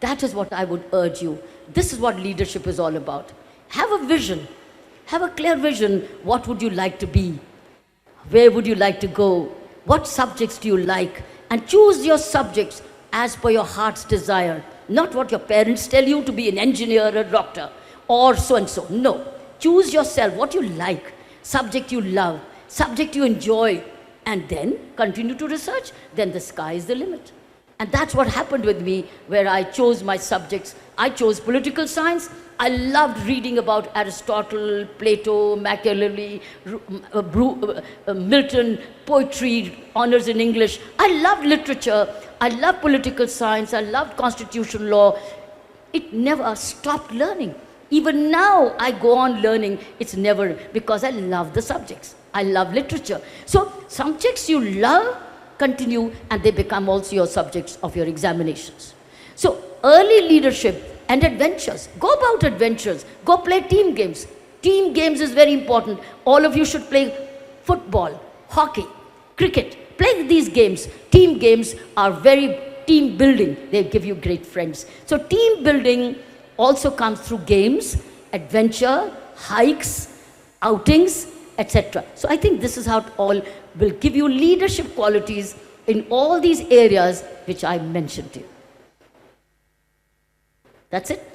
That is what I would urge you. This is what leadership is all about. Have a vision. Have a clear vision. What would you like to be? Where would you like to go? What subjects do you like? And choose your subjects as per your heart's desire. Not what your parents tell you to be an engineer, a doctor, or so and so. No. Choose yourself what you like, subject you love, subject you enjoy, and then continue to research. Then the sky is the limit. And that's what happened with me, where I chose my subjects. I chose political science. I loved reading about Aristotle, Plato, Machiavelli, Milton, poetry, honors in English. I loved literature. I loved political science. I loved constitutional law. It never stopped learning. Even now, I go on learning. It's never, because I love the subjects. I love literature. So, subjects you love, continue, and they become also your subjects of your examinations. So, early leadership and adventures. Go about adventures. Go play team games. Team games is very important. All of you should play football, hockey, cricket. Play these games. Team games are very team building. They give you great friends. So team building also comes through games, adventure, hikes, outings, etc. So I think this is how it all will give you leadership qualities in all these areas which I mentioned to you. That's it.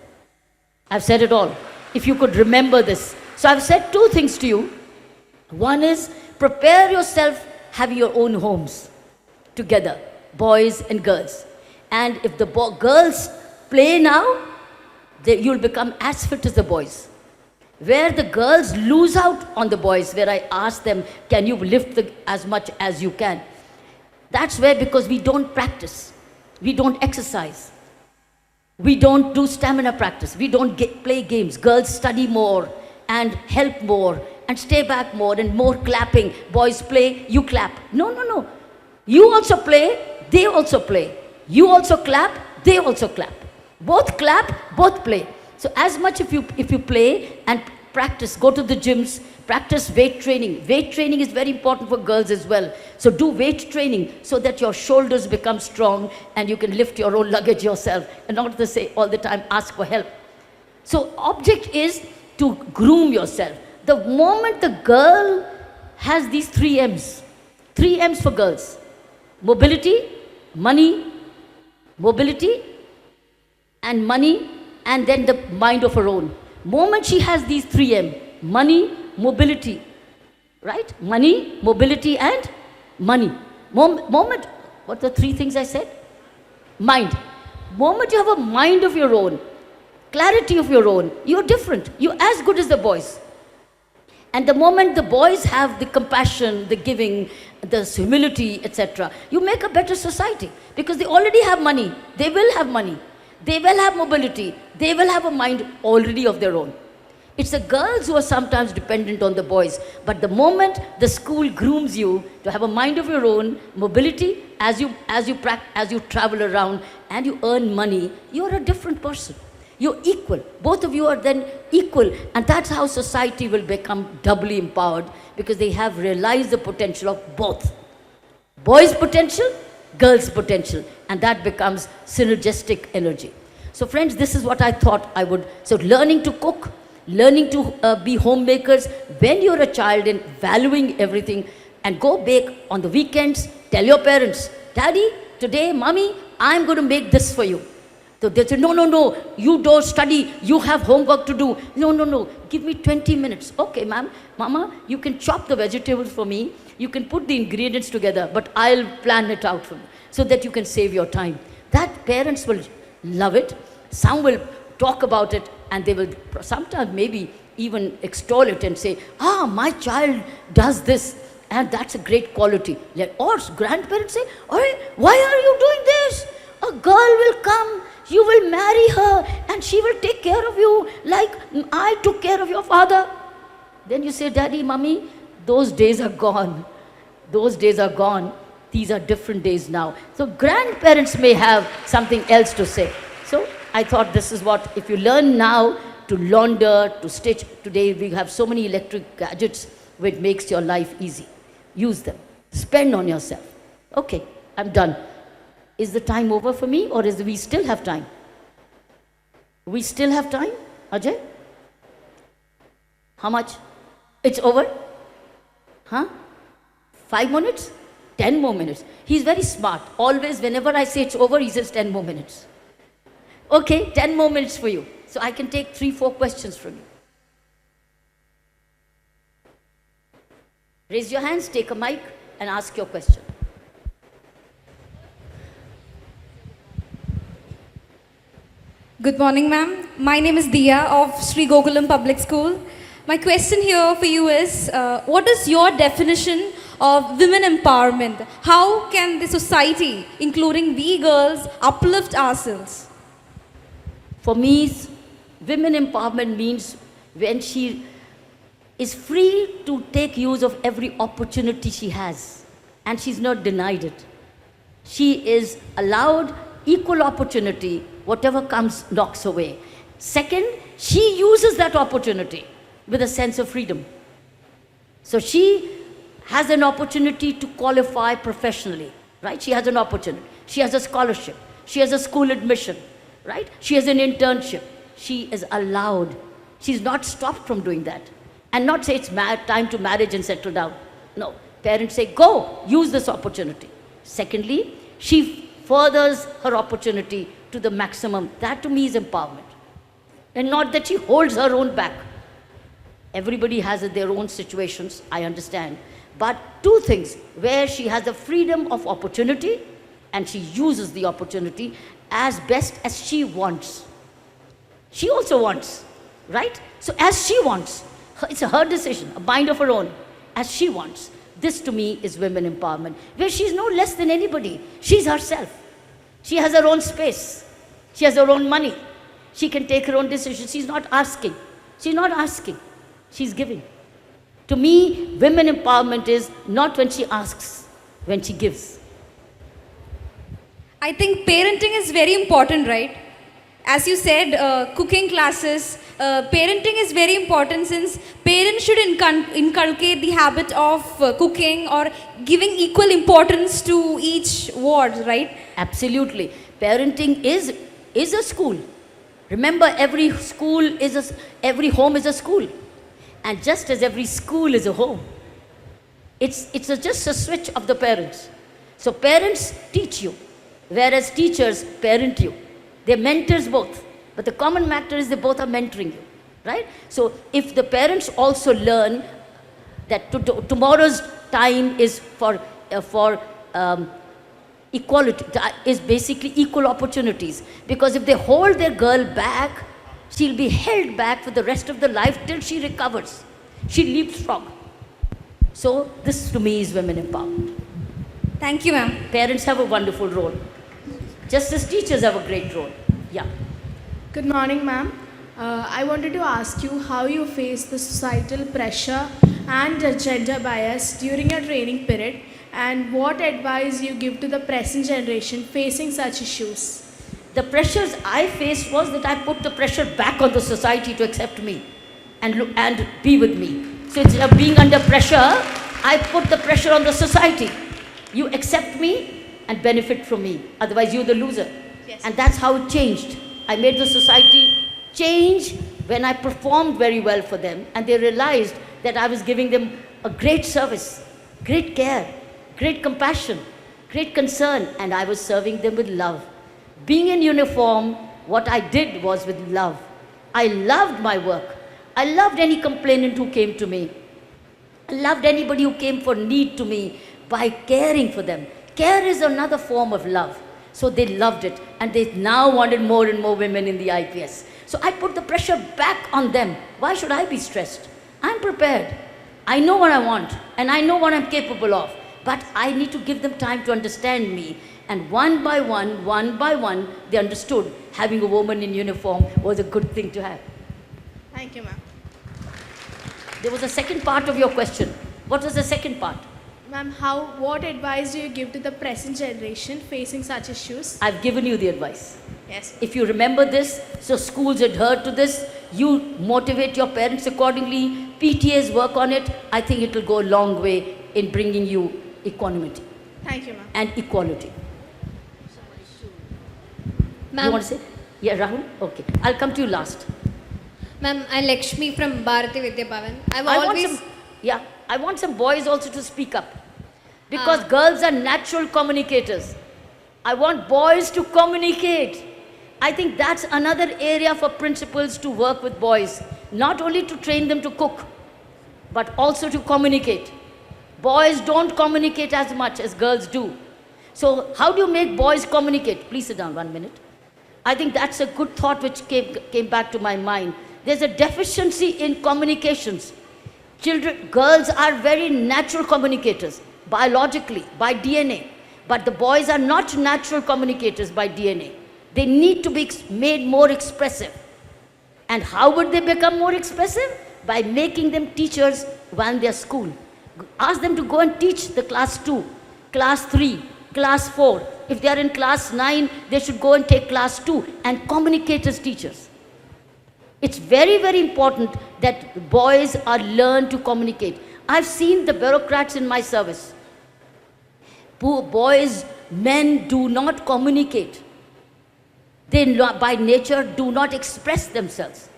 I've said it all. If you could remember this. So I've said 2 things to you. One is prepare yourself having your own homes together, boys and girls. And if the girls play now, you'll become as fit as the boys. Where the girls lose out on the boys, where I ask them, can you lift as much as you can? That's where, because we don't practice, we don't exercise, we don't do stamina practice, we don't play games. Girls study more and help more and stay back more and more clapping. Boys play, you clap. No, no, no. You also play, they also play. You also clap, they also clap. Both clap, both play. So as much if you play and practice, go to the gyms, practice weight training. Weight training is very important for girls as well. So do weight training so that your shoulders become strong and you can lift your own luggage yourself and not to say all the time ask for help. So object is to groom yourself. The moment the girl has these 3 M's, 3 M's for girls: mobility, money, mobility, and money, and then the mind of her own. Moment she has these 3 M, money, mobility, right? Money, mobility, and money. Moment, what are the 3 things I said? Mind. Moment you have a mind of your own, clarity of your own, you're different. You're as good as the boys. And the moment the boys have the compassion, the giving, the humility, etc., you make a better society because they already have money. They will have money. They will have mobility. They will have a mind already of their own. It's the girls who are sometimes dependent on the boys. But the moment the school grooms you to have a mind of your own, mobility, as you travel around and you earn money, you're a different person. You're equal. Both of you are then equal. And that's how society will become doubly empowered because they have realized the potential of both. Boys' potential, girls' potential. And that becomes synergistic energy. So friends, this is what I thought I would. So learning to cook, learning to be homemakers when you're a child and valuing everything, and go bake on the weekends. Tell your parents, Daddy, today, Mommy, I'm going to make this for you. So they say, no, you don't study, you have homework to do. No, give me 20 minutes. Okay, ma'am, Mama, you can chop the vegetables for me, you can put the ingredients together, but I'll plan it out for you so that you can save your time. That parents will love it. Some will talk about it, and they will sometimes maybe even extol it and say, my child does this, and that's a great quality. Or grandparents say, why are you doing this? A girl will come, you will marry her, and she will take care of you like I took care of your father. Then you say, Daddy, Mommy, those days are gone. Those days are gone. These are different days now. So grandparents may have something else to say. So I thought this is what, if you learn now to launder, to stitch, today we have so many electric gadgets which makes your life easy. Use them. Spend on yourself. Okay, I'm done. Is the time over for me, or we still have time? We still have time, Ajay? How much? It's over? 5 minutes? 10 more minutes. He's very smart. Always, whenever I say it's over, he says 10 more minutes. Okay, 10 more minutes for you. So I can take 3-4 questions from you. Raise your hands, take a mic, and ask your question. Good morning, ma'am. My name is Diya of Sri Gokulam Public School. My question here for you is, what is your definition of women empowerment? How can the society, including we girls, uplift ourselves? For me, women empowerment means when she is free to take use of every opportunity she has, and she's not denied it. She is allowed equal opportunity, whatever comes knocks away. Second, she uses that opportunity with a sense of freedom. So she has an opportunity to qualify professionally, right? She has an opportunity. She has a scholarship. She has a school admission, right? She has an internship. She is allowed. She's not stopped from doing that. And not say it's time to marriage and settle down. No. Parents say, go, use this opportunity. Secondly, she furthers her opportunity to the maximum. That to me is empowerment. And not that she holds her own back. Everybody has their own situations, I understand. But two things, where she has the freedom of opportunity and she uses the opportunity as best as she wants. She also wants, right? So as she wants, it's her decision, a mind of her own, as she wants. This to me is women empowerment, where she's no less than anybody. She's herself. She has her own space. She has her own money. She can take her own decisions. She's not asking. She's not asking. She's giving. To me, women empowerment is not when she asks, when she gives. I think parenting is very important, right? As you said, cooking classes, parenting is very important, since parents should inculcate the habit of cooking or giving equal importance to each ward, right? Absolutely. Parenting is a school. Remember, every home is a school. And just as every school is a home, it's just a switch of the parents. So parents teach you, whereas teachers parent you. They're mentors both. But the common factor is they both are mentoring you, right? So if the parents also learn that tomorrow's time is for equality, is basically equal opportunities. Because if they hold their girl back, she'll be held back for the rest of the life till she recovers. She leapfrog. So this to me is women empowerment. Thank you, ma'am. Parents have a wonderful role. Just as teachers have a great role. Yeah. Good morning, ma'am. I wanted to ask you how you face the societal pressure and gender bias during your training period, and what advice you give to the present generation facing such issues. The pressures I faced was that I put the pressure back on the society to accept me and be with me. So instead of being under pressure, I put the pressure on the society. You accept me and benefit from me. Otherwise, you're the loser. Yes. And that's how it changed. I made the society change when I performed very well for them and they realized that I was giving them a great service, great care, great compassion, great concern, and I was serving them with love. Being in uniform, what I did was with love. I loved my work. I loved any complainant who came to me. I loved anybody who came for need to me by caring for them. Care is another form of love. So they loved it, and they now wanted more and more women in the IPS. So I put the pressure back on them. Why should I be stressed? I'm prepared. I know what I want, and I know what I'm capable of. But I need to give them time to understand me. And one by one, they understood having a woman in uniform was a good thing to have. Thank you, ma'am. There was a second part of your question. What was the second part? Ma'am, what advice do you give to the present generation facing such issues? I've given you the advice. Yes. If you remember this, so schools adhere to this, you motivate your parents accordingly, PTAs work on it, I think it will go a long way in bringing you equanimity Thank you, ma'am. and equality. Ma'am. You want to say? Yeah, Rahul? Okay. I'll come to you last. Ma'am, I'm Lakshmi from Bharati Vidya Bhavan. I want some boys also to speak up. Because girls are natural communicators. I want boys to communicate. I think that's another area for principals to work with boys. Not only to train them to cook, but also to communicate. Boys don't communicate as much as girls do. So how do you make boys communicate? Please sit down 1 minute. I think that's a good thought which came back to my mind. There's a deficiency in communications. Girls are very natural communicators, biologically, by DNA. But the boys are not natural communicators by DNA. They need to be made more expressive. And how would they become more expressive? By making them teachers while they're school. Ask them to go and teach the class 2, class 3, class 4. If they are in class 9, they should go and take class 2 and communicate as teachers. It's very, very important that boys are learned to communicate. I've seen the bureaucrats in my service. Boys, men do not communicate. They, by nature, do not express themselves.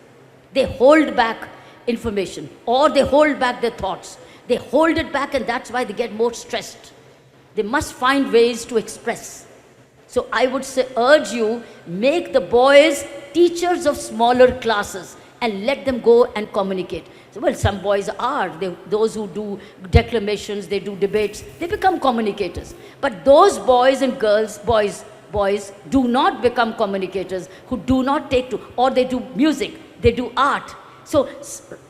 They hold back information, or they hold back their thoughts. They hold it back, and that's why they get more stressed. They must find ways to express. So I would say, urge you, make the boys teachers of smaller classes and let them go and communicate. So, well, some boys are, those who do declamations, they do debates, they become communicators. But those boys and girls, boys do not become communicators who do not take to, or they do music, they do art. So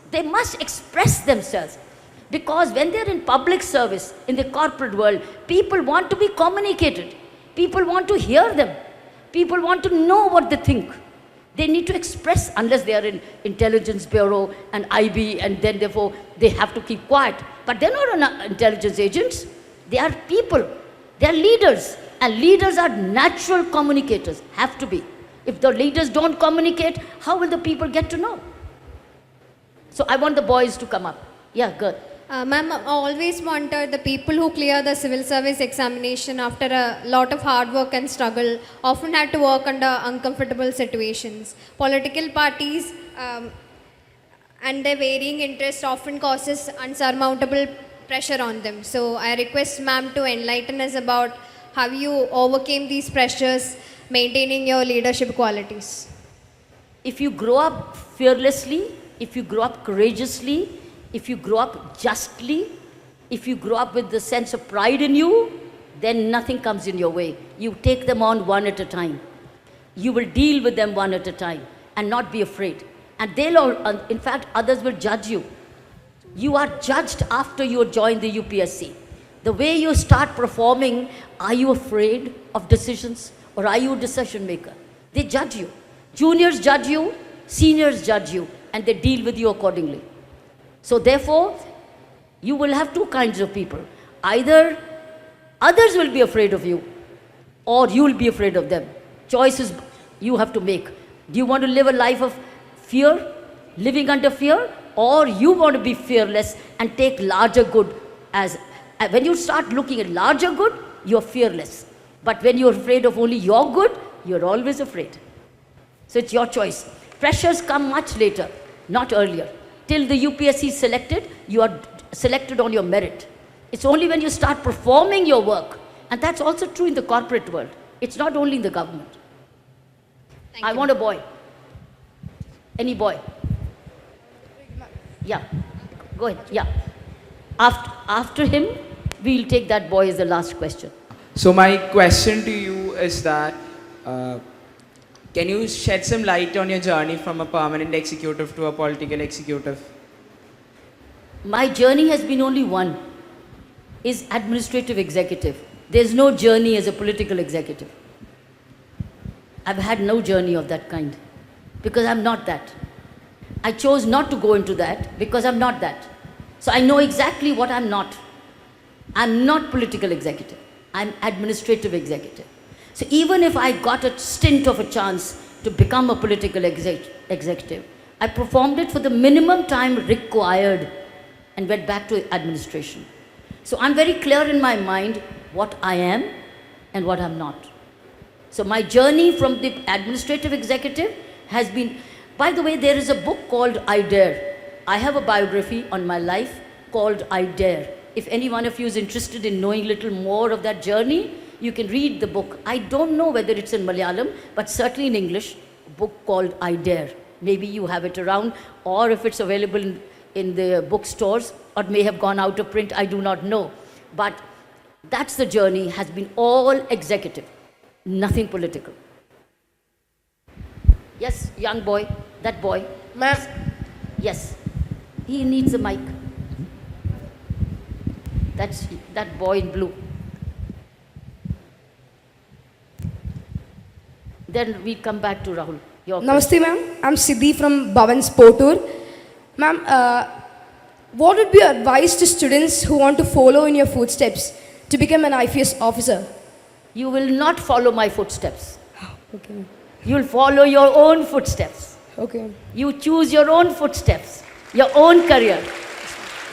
they must express themselves. Because when they're in public service, in the corporate world, people want to be communicated. People want to hear them. People want to know what they think. They need to express, unless they are in Intelligence Bureau and IB, and then therefore they have to keep quiet. But they're not intelligence agents. They are people. They are leaders. And leaders are natural communicators, have to be. If the leaders don't communicate, how will the people get to know? So I want the boys to come up. Yeah, good. Ma'am, I always wanted the people who clear the civil service examination after a lot of hard work and struggle often had to work under uncomfortable situations. Political parties and their varying interests often causes unsurmountable pressure on them. So I request ma'am to enlighten us about how you overcame these pressures, maintaining your leadership qualities. If you grow up fearlessly, if you grow up courageously, if you grow up justly, if you grow up with the sense of pride in you, then nothing comes in your way. You take them on one at a time. You will deal with them one at a time and not be afraid. And they'll all, in fact, others will judge you. You are judged after you join the UPSC. The way you start performing, are you afraid of decisions or are you a decision maker? They judge you. Juniors judge you, seniors judge you, and they deal with you accordingly. So therefore, you will have two kinds of people. Either others will be afraid of you, or you will be afraid of them. Choices you have to make. Do you want to live a life of fear, living under fear, or you want to be fearless and take larger good as... When you start looking at larger good, you're fearless. But when you're afraid of only your good, you're always afraid. So it's your choice. Pressures come much later, not earlier. Till the UPSC is selected, you are selected on your merit. It's only when you start performing your work, and that's also true in the corporate world. It's not only in the government. I want a boy. Any boy. Yeah, go ahead, yeah. After him, we'll take that boy as the last question. So my question to you is that, can you shed some light on your journey from a permanent executive to a political executive? My journey has been only one, is administrative executive. There's no journey as a political executive. I've had no journey of that kind because I'm not that. I chose not to go into that because I'm not that. So I know exactly what I'm not. I'm not political executive. I'm administrative executive. So even if I got a stint of a chance to become a political executive, I performed it for the minimum time required and went back to administration. So I'm very clear in my mind what I am and what I'm not. So my journey from the administrative executive has been, by the way, there is a book called I Dare. I have a biography on my life called I Dare. If any one of you is interested in knowing a little more of that journey, you can read the book. I don't know whether it's in Malayalam, but certainly in English, a book called I Dare. Maybe you have it around, or if it's available in the bookstores, or may have gone out of print, I do not know. But that's the journey, has been all executive, nothing political. Yes, young boy, that boy. Ma'am. Yes, he needs a mic. That's that boy in blue. Then we come back to Rahul. Namaste, ma'am. I'm Siddhi from Bhavan Sportur. Ma'am, what would be your advice to students who want to follow in your footsteps to become an IPS officer? You will not follow my footsteps. Okay. You will follow your own footsteps. Okay. You choose your own footsteps, your own career.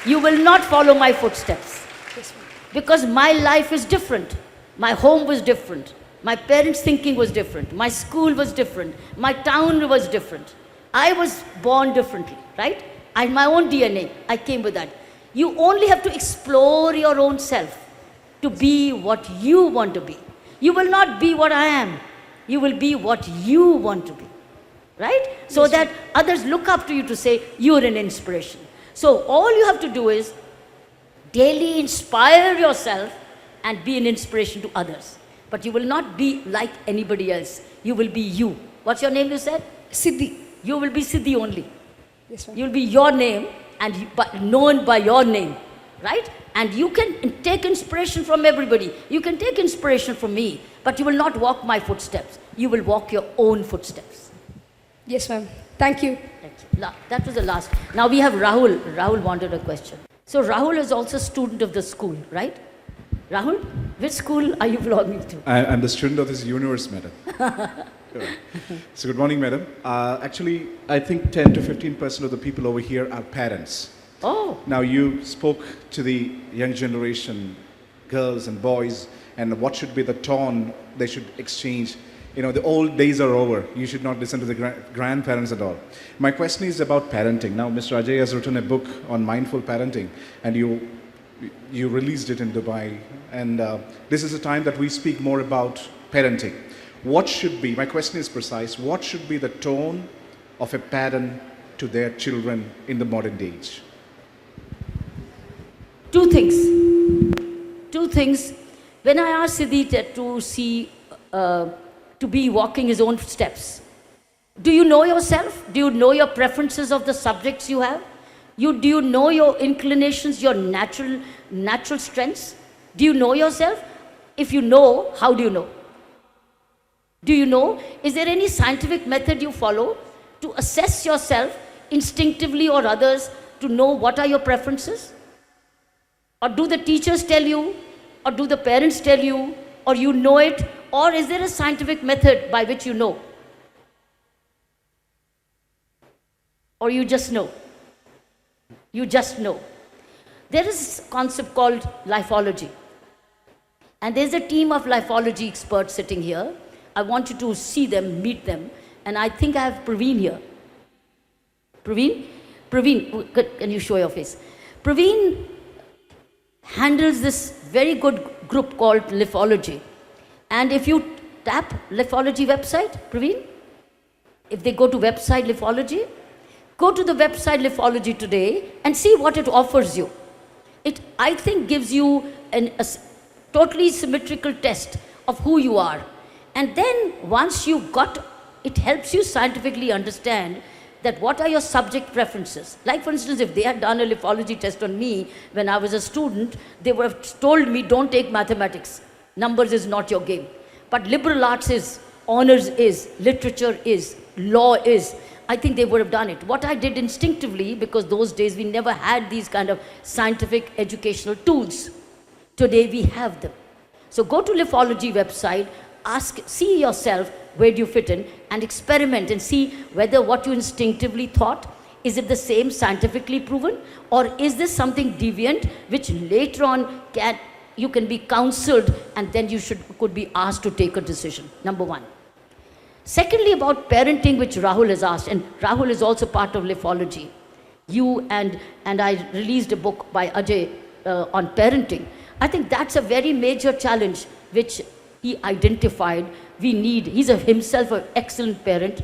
You will not follow my footsteps. Yes, ma'am. Because my life is different. My home was different. My parents' thinking was different. My school was different. My town was different. I was born differently, right? I had my own DNA. I came with that. You only have to explore your own self to be what you want to be. You will not be what I am. You will be what you want to be, right? So that others look up to you to say, you're an inspiration. So all you have to do is daily inspire yourself and be an inspiration to others. But you will not be like anybody else. You will be you. What's your name, you said? Siddhi. You will be Siddhi only. Yes, ma'am. You'll be your name and known by your name, right? And you can take inspiration from everybody. You can take inspiration from me, but you will not walk my footsteps. You will walk your own footsteps. Yes, ma'am. Thank you. That was the last. Now we have Rahul. Rahul wanted a question. So Rahul is also a student of the school, right? Rahul, which school are you belonging to? I'm the student of this universe, madam. So good morning, madam. Actually, I think 10 to 15% of the people over here are parents. Oh. Now you spoke to the young generation, girls and boys, and what should be the tone they should exchange. You know, the old days are over. You should not listen to the grandparents at all. My question is about parenting. Now, Mr. Ajay has written a book on mindful parenting, and you released it in Dubai. And this is a time that we speak more about parenting. What should be, my question is precise, what should be the tone of a parent to their children in the modern age? Two things. When I asked Siddhi to be walking his own steps, do you know yourself? Do you know your preferences of the subjects you have? Do you know your inclinations, your natural strengths? Do you know yourself? If you know, how do you know? Do you know? Is there any scientific method you follow to assess yourself instinctively or others to know what are your preferences? Or do the teachers tell you? Or do the parents tell you? Or you know it? Or is there a scientific method by which you know? Or you just know? You just know. There is a concept called lifeology. And there's a team of lifeology experts sitting here. I want you to see them, meet them. And I think I have Praveen here. Praveen, can you show your face? Praveen handles this very good group called Lithology. And if you tap Lithology website, Praveen, if they go to website Lithology, go to the website Lithology today and see what it offers you. It, I think, gives you a totally symmetrical test of who you are. And then once you've got, it helps you scientifically understand that what are your subject preferences. Like for instance, if they had done a lithology test on me when I was a student, they would have told me, don't take mathematics. Numbers is not your game. But liberal arts is, honors is, literature is, law is. I think they would have done it. What I did instinctively, because those days we never had these kind of scientific educational tools. Today we have them. So go to Lithology website, ask, see yourself, where do you fit in, and experiment and see whether what you instinctively thought, is it the same scientifically proven, or is this something deviant which later on you can be counseled and then you could be asked to take a decision. Number one. Secondly, about parenting, which Rahul has asked, and Rahul is also part of Lithology. You and I released a book by Ajay on parenting. I think that's a very major challenge which he identified. We need, he's himself an excellent parent,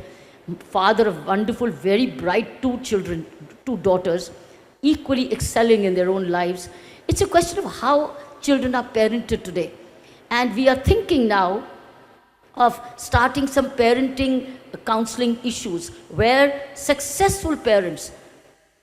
father of wonderful, very bright 2 children, 2 daughters, equally excelling in their own lives. It's a question of how children are parented today. And we are thinking now of starting some parenting counseling issues where successful parents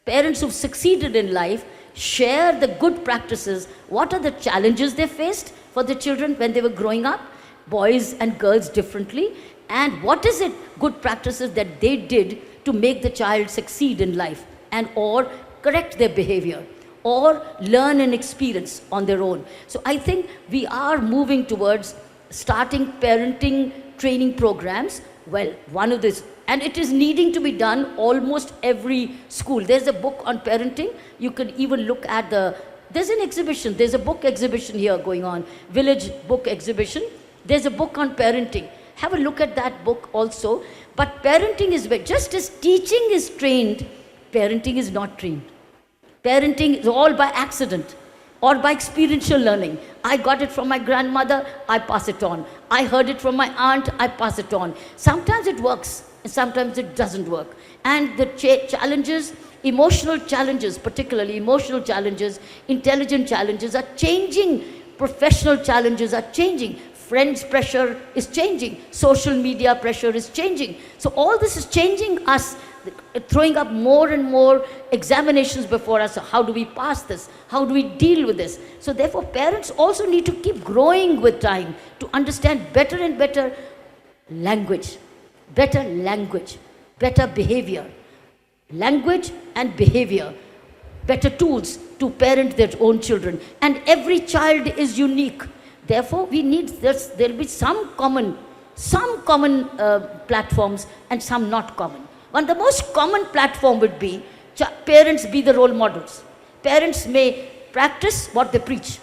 who've succeeded in life, share the good practices. What are the challenges they faced for the children when they were growing up, boys and girls differently, and what is it, good practices that they did to make the child succeed in life and or correct their behavior or learn and experience on their own. So I think we are moving towards starting parenting training programs. Well, one of this, and it is needing to be done almost every school. There's a book on parenting. You can even look at there's an exhibition, there's a book exhibition here going on, Village Book Exhibition. There's a book on parenting. Have a look at that book also. But parenting is, just as teaching is trained, parenting is not trained. Parenting is all by accident or by experiential learning. I got it from my grandmother, I pass it on. I heard it from my aunt, I pass it on. Sometimes it works and sometimes it doesn't work. And the challenges, emotional challenges, particularly emotional challenges, intelligent challenges are changing. Professional challenges are changing. Friends' pressure is changing. Social media pressure is changing. So all this is changing us, throwing up more and more examinations before us. How do we pass this? How do we deal with this? So therefore, parents also need to keep growing with time to understand better and better language, better behavior. Language and behavior, better tools to parent their own children. And every child is unique. Therefore, we need, there will be some common platforms and some not common. One of the most common platform would be parents be the role models. Parents may practice what they preach.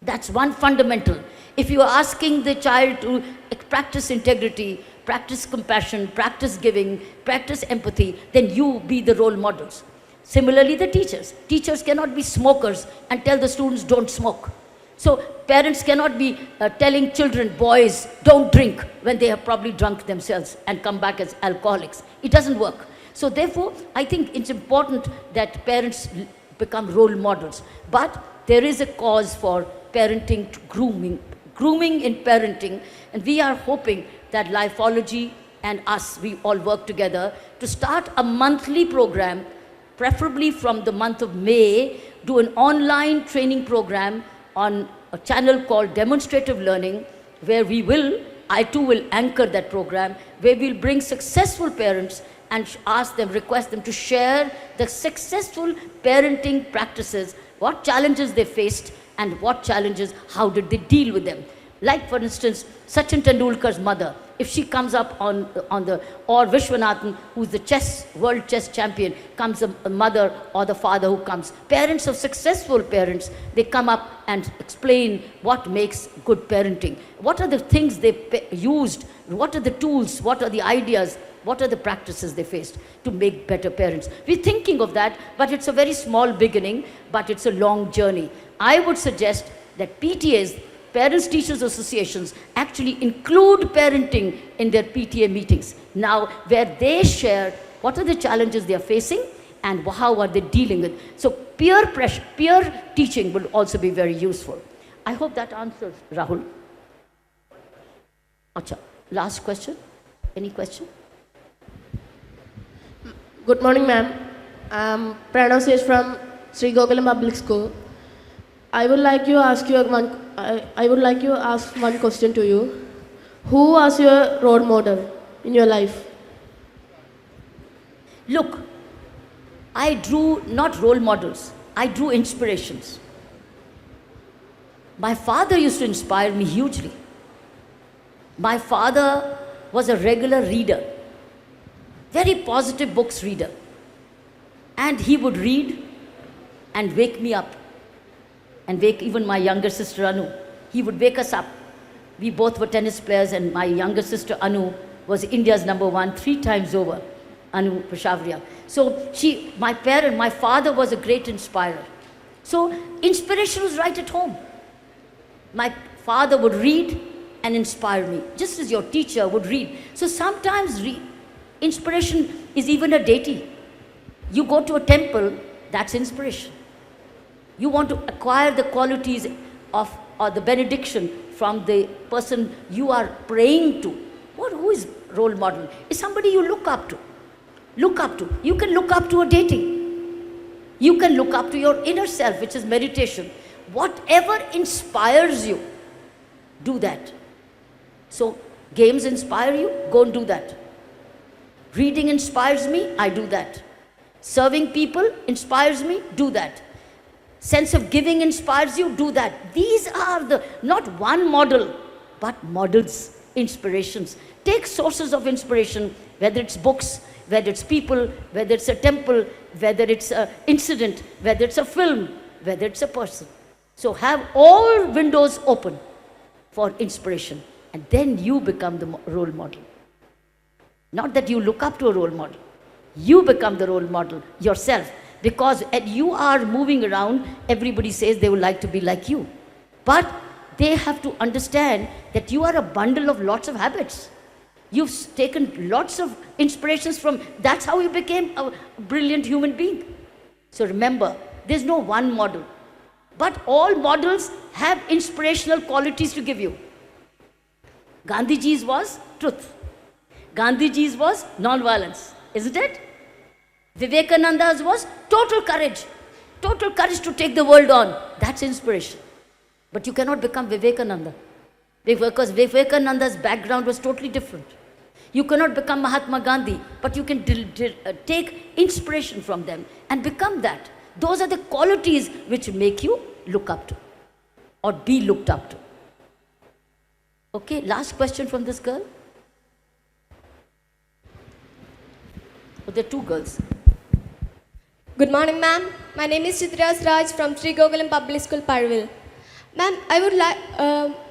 That's one fundamental. If you are asking the child to practice integrity, practice compassion, practice giving, practice empathy, then you be the role models. Similarly, the teachers. Teachers cannot be smokers and tell the students don't smoke. So parents cannot be telling children, boys, don't drink when they have probably drunk themselves and come back as alcoholics. It doesn't work. So therefore, I think it's important that parents become role models. But there is a cause for parenting grooming in parenting. And we are hoping that Lifeology and us, we all work together to start a monthly program, preferably from the month of May, do an online training program on a channel called Demonstrative Learning, where I too will anchor that program, where we'll bring successful parents and request them to share the successful parenting practices, what challenges they faced and what challenges, how did they deal with them. Like for instance, Sachin Tendulkar's mother, if she comes up or Vishwanathan, who's the world chess champion, comes a mother or the father who comes. Parents of successful parents, they come up and explain what makes good parenting. What are the things they used? What are the tools? What are the ideas? What are the practices they faced to make better parents? We're thinking of that, but it's a very small beginning, but it's a long journey. I would suggest that PTAs, Parents Teachers Associations, actually include parenting in their PTA meetings. Now, where they share what are the challenges they are facing and how are they dealing with. So peer pressure, peer teaching will also be very useful. I hope that answers, Rahul. Acha, last question. Any question? Good morning, ma'am. I'm Pranav from Sri Gokulam Public School. I would like to ask one question to you. Who was your role model in your life? Look, I drew not role models, I drew inspirations. My father used to inspire me hugely. My father was a regular reader, very positive books reader. And he would read and wake me up and wake even my younger sister Anu. He would wake us up. We both were tennis players and my younger sister Anu was India's #1 3 times over, Anu Peshavria. So my father was a great inspirer. So inspiration was right at home. My father would read and inspire me, just as your teacher would read. So sometimes inspiration is even a deity. You go to a temple, that's inspiration. You want to acquire the qualities of or the benediction from the person you are praying to. Who is role model? Is somebody you look up to. Look up to. You can look up to a deity. You can look up to your inner self, which is meditation. Whatever inspires you, do that. So, games inspire you, go and do that. Reading inspires me, I do that. Serving people inspires me, do that. Sense of giving inspires you, do that. These are not one model, but models, inspirations. Take sources of inspiration, whether it's books, whether it's people, whether it's a temple, whether it's an incident, whether it's a film, whether it's a person. So have all windows open for inspiration, and then you become the role model. Not that you look up to a role model. You become the role model yourself, because you are moving around, everybody says they would like to be like you. But they have to understand that you are a bundle of lots of habits. You've taken lots of inspirations from, that's how you became a brilliant human being. So remember, there's no one model. But all models have inspirational qualities to give you. Gandhiji's was truth. Gandhiji's was non-violence, isn't it? Vivekananda's was total courage to take the world on. That's inspiration. But you cannot become Vivekananda, because Vivekananda's background was totally different. You cannot become Mahatma Gandhi, but you can take inspiration from them and become that. Those are the qualities which make you look up to or be looked up to. Okay, last question from this girl. Oh, there are two girls. Good morning, ma'am. My name is Chitras Raj from Sri Gokulam Public School, Parville. Ma'am, I would like,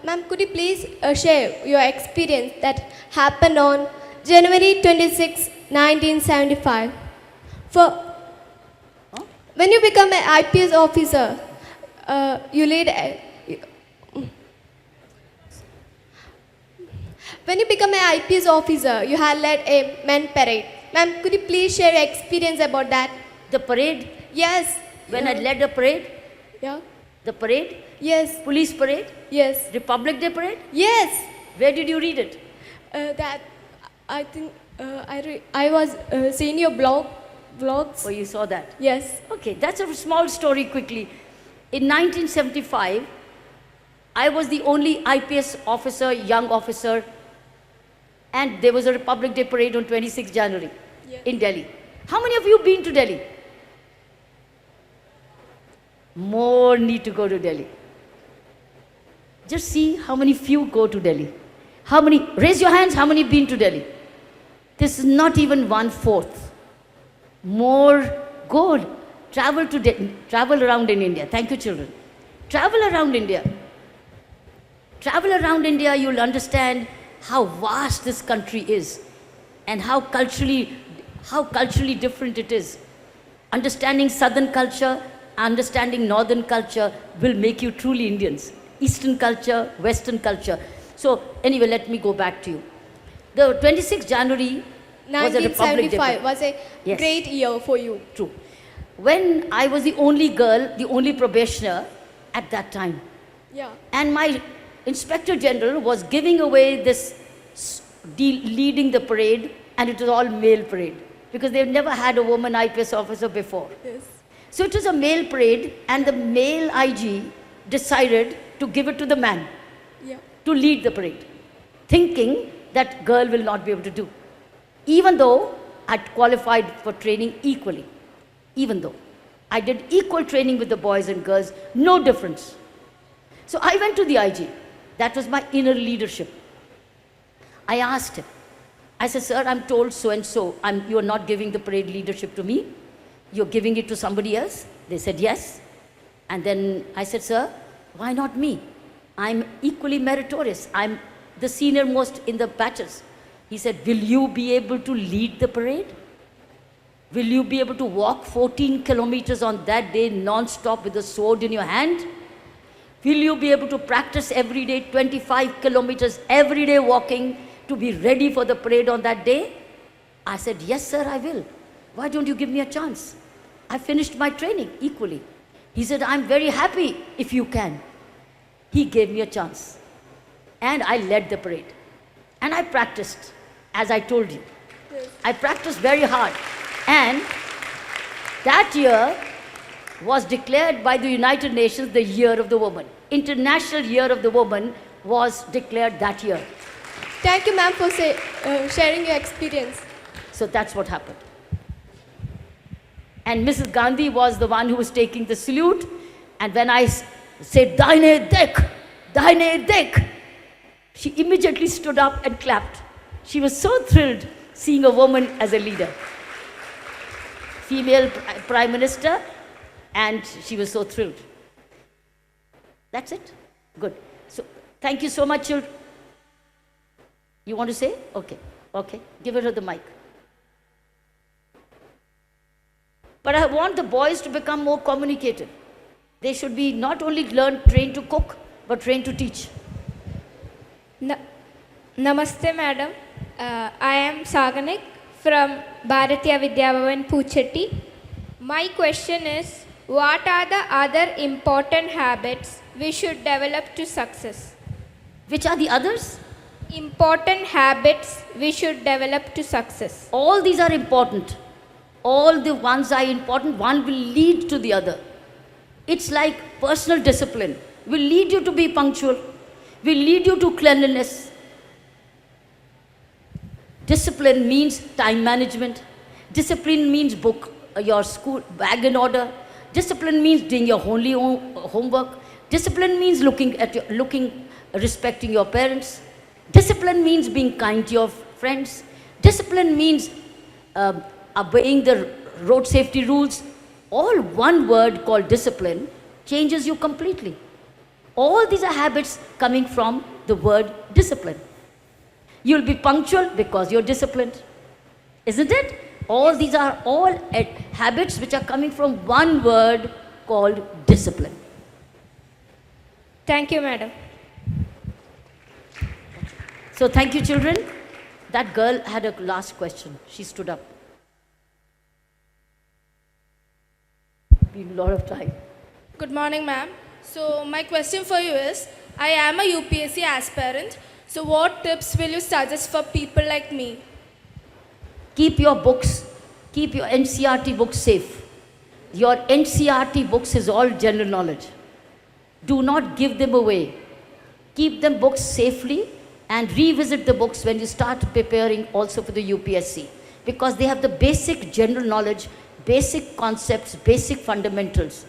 ma'am, could you please share your experience that happened on January 26, 1975? When you become an IPS officer, when you become an IPS officer, you had led a men parade. Ma'am, could you please share your experience about that? The parade? Yes. When I led a parade? Yeah. The parade? Yes. Police parade? Yes. Republic Day parade? Yes. Where did you read it? I think I was seeing your vlogs. Oh, you saw that? Yes. Okay, that's a small story quickly. In 1975, I was the only IPS officer, young officer, and there was a Republic Day parade on 26 January in Delhi. How many of you been to Delhi? More need to go to Delhi. Just see how many few go to Delhi. How many, raise your hands, how many been to Delhi? This is not even 1/4. More, go, travel around in India. Thank you, children. Travel around India. Travel around India, you'll understand how vast this country is. and how culturally different it is. Understanding southern culture, understanding northern culture will make you truly Indians. Eastern culture, Western culture. So anyway, let me go back to you. The 26th January was a Republic Day. 1975 was a Yes. great year for you. True. When I was the only girl, the only probationer at that time, Yeah. and my Inspector General was giving away this leading the parade, and it was all male parade because they've never had a woman IPS officer before. Yes. So it was a male parade, and the male IG decided to give it to the man Yeah. to lead the parade, thinking that girl will not be able to do. Even though I'd qualified for training equally, even though I did equal training with the boys and girls, no difference. So I went to the IG. That was my inner leadership. I asked him, I said, sir, I'm told so and so, you are not giving the parade leadership to me, you're giving it to somebody else? They said yes. And then I said, sir, why not me? I'm equally meritorious. I'm the senior most in the batches. He said, will you be able to lead the parade? Will you be able to walk 14 kilometers on that day non-stop with a sword in your hand? Will you be able to practice every day 25 kilometers every day walking to be ready for the parade on that day? I said, yes, sir, I will. Why don't you give me a chance? I finished my training equally. He said, I'm very happy if you can. He gave me a chance. And I led the parade. And I practiced, as I told you. I practiced very hard. And that year was declared by the United Nations the Year of the Woman. International Year of the Woman was declared that year. Thank you, ma'am, for sharing your experience. So that's what happened. And Mrs. Gandhi was the one who was taking the salute. And when I said, Daine Dek, she immediately stood up and clapped. She was so thrilled seeing a woman as a leader. Female Prime Minister, and she was so thrilled. That's it? Good. So, thank you so much, children. You want to say? Okay. Okay. Give her the mic. But I want the boys to become more communicative. They should be not only trained to cook, but trained to teach. Namaste, madam. I am Saganik from Bharatiya Vidya Bhavan, Puchetti. My question is, what are the other important habits we should develop to success? Which are the others? Important habits we should develop to success. All these are important. All the ones are important. One will lead to the other. It's like personal discipline. Will lead you to be punctual. Will lead you to cleanliness. Discipline means time management. Discipline means your school bag in order. Discipline means doing your homework. Discipline means respecting your parents. Discipline means being kind to your friends. Discipline means obeying the road safety rules. All one word called discipline changes you completely. All these are habits coming from the word discipline. You'll be punctual because you're disciplined. Isn't it? All these are all habits which are coming from one word called discipline. Thank you, madam. So thank you, children. That girl had a last question. She stood up. Been a lot of time. Good morning, ma'am. So my question for you is, I am a UPSC aspirant. So what tips will you suggest for people like me? Keep your books, keep your NCRT books safe. Your NCRT books is all general knowledge. Do not give them away. Keep them books safely and revisit the books when you start preparing also for the UPSC. Because they have the basic general knowledge, basic concepts, basic fundamentals.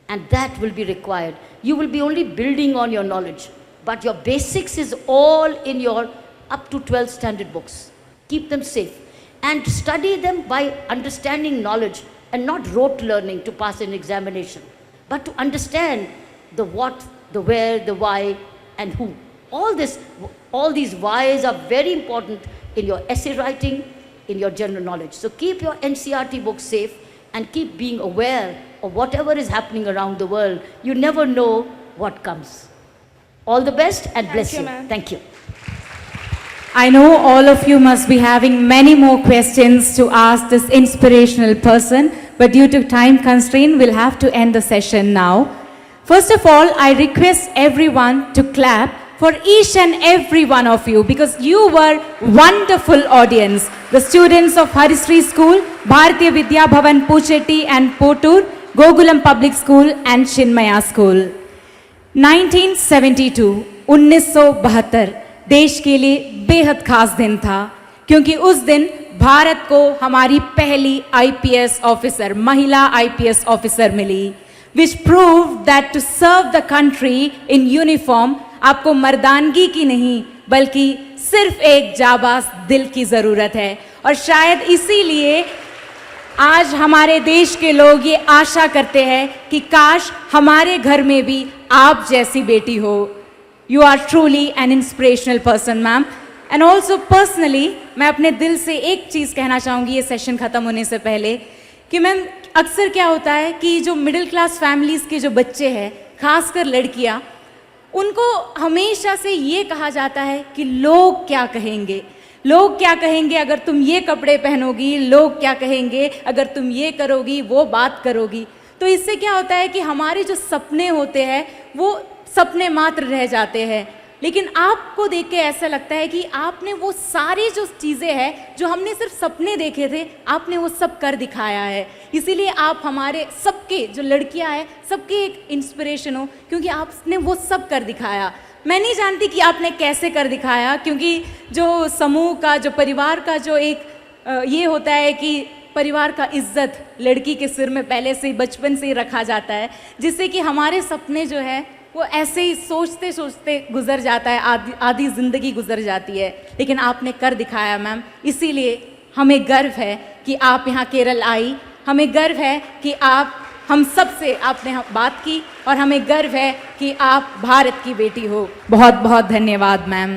And that will be required. You will be only building on your knowledge. But your basics is all in your up to 12 standard books. Keep them safe. And study them by understanding knowledge and not rote learning to pass an examination. But to understand the what, the where, the why, and who. All these whys are very important in your essay writing, in your general knowledge. So keep your NCRT books safe and keep being aware of whatever is happening around the world. You never know what comes. All the best and bless you. Thank you. I know all of you must be having many more questions to ask this inspirational person, but due to time constraint, we'll have to end the session now. First of all, I request everyone to clap for each and every one of you because you were wonderful audience. The students of Harisri School, Bharatiya Vidya Bhavan Puchetti and Potur, Gokulam Public School and Chinmaya School. 1972, 1972 देश के लिए बेहद खास दिन था क्योंकि उस दिन भारत को हमारी पहली आईपीएस ऑफिसर, महिला आईपीएस ऑफिसर मिली, which proved that to serve the country in uniform आपको मर्दानगी की नहीं बल्कि सिर्फ एक जाबाज दिल की ज़रूरत है। और शायद इसीलिए आज हमारे देश के लोग ये आशा करते हैं कि काश हमारे घर में भी आप जैसी बेटी हो। You are truly an inspirational person, ma'am. And also personally, मैं अपने दिल से एक चीज़ कहना चाहूँगी ये सेशन ख़त्म होने से पहले कि मैम अक्सर क्या होता है कि जो मिडिल क्लास फैमिलीज़ के जो बच्चे हैं, खासकर लड़कियाँ, उनको हमेशा से ये कहा जाता है कि लोग क्या कहेंगे, लोग क्या कहेंगे अगर तुम ये कपड़े पहनोगी, लोग क्या कहेंगे अगर तुम ये करोगी, वो बात करोगी। तो इससे क्या होता है कि हमारे जो सपने होते हैं वो सपने मात्र रह जाते हैं। लेकिन आपको देख के ऐसा लगता है कि आपने वो सारी जो चीज़ें हैं जो हमने सिर्फ सपने देखे थे, आपने वो सब कर दिखाया है। इसीलिए आप हमारे सबके जो लड़कियां हैं सबके एक इंस्पिरेशन हो क्योंकि आपने वो सब कर दिखाया। मैं नहीं जानती कि आपने कैसे कर दिखाया क्योंकि जो समूह का, जो परिवार का जो एक ये होता है कि परिवार का इज्जत लड़की के सिर में पहले से बचपन से ही रखा जाता है, जिससे कि हमारे सपने जो है वो ऐसे ही सोचते सोचते गुजर जाता है, आधी ज़िंदगी गुजर जाती है। लेकिन आपने कर दिखाया मैम, इसीलिए हमें गर्व है कि आप यहाँ केरल आई, हमें गर्व है कि आप हम सब से आपने बात की और हमें गर्व है कि आप भारत की बेटी हो। बहुत बहुत धन्यवाद ma'am.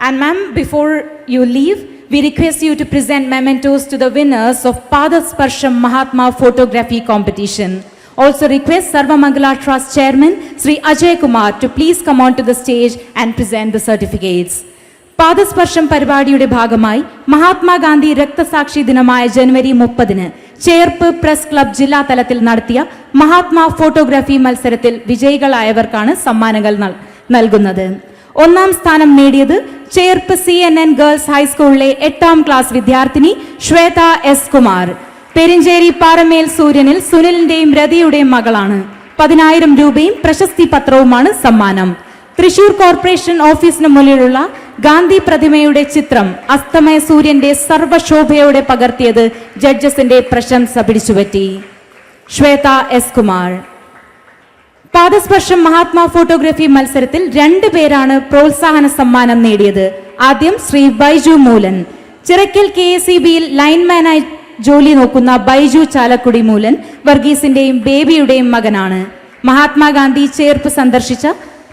And ma'am before you leave we request you to present mementos to the winners of Padasparsham Mahatma Photography Competition. Also request Sarvamangala Trust Chairman Sri Ajay Kumar to please come on to the stage and present the certificates. Padasparsham പരിപാടിയുടെ ഭാഗമായി മഹാത്മാഗാന്ധി രക്തസാക്ഷി ദിനമായ ജനുവരി 30 Cherpu press club ജില്ലാ തലത്തിൽ നടത്തിയ Mahatma photography മത്സരത്തിൽ വിജയികളായവർക്കാണ് സമ്മാനങ്ങൾ നൽകുന്നത്. ഒന്നാം സ്ഥാനം നേടിയത് ചേർപ്പ് CNN ഗേൾസ് ഹൈസ്കൂളിലെ 8ാം ക്ലാസ് വിദ്യാർത്ഥിനി ശ്വേത എസ് കുമാർ. പെരിഞ്ചേരി പാറമേൽ സൂര്യനിൽ സുനിലിന്റെയും രതിയുടെയും മകളാണ്. 10,000 രൂപയും പ്രശസ്തി പത്രവുമാണ് സമ്മാനം. തൃശൂർ കോർപ്പറേഷൻ ഓഫീസിന് മുന്നിലുള്ള ഗാന്ധി പ്രതിമയുടെ ചിത്രം അസ്തമയ സൂര്യന്റെ സർവശോഭയോടെ പകർത്തിയത് ജഡ്ജസിന്റെ പ്രശംസ പിടിച്ചുപറ്റി. ശ്വേത എസ് കുമാർ. പാദസ്പർശം മഹാത്മാ ഫോട്ടോഗ്രാഫി മത്സരത്തിൽ 2 പേരാണ് പ്രോത്സാഹന സമ്മാനം നേടിയത്. ആദ്യം ശ്രീ ബൈജു മൂലൻ. ചിറക്കൽ KSEBയിൽ ലൈൻമാനായി ജോലി നോക്കുന്ന ബൈജു ചാലക്കുടി മൂലൻ വർഗീസിന്റെയും ബേബിയുടെയും മകനാണ്. മഹാത്മാഗാന്ധി ചേർപ്പ് സന്ദർശിച്ച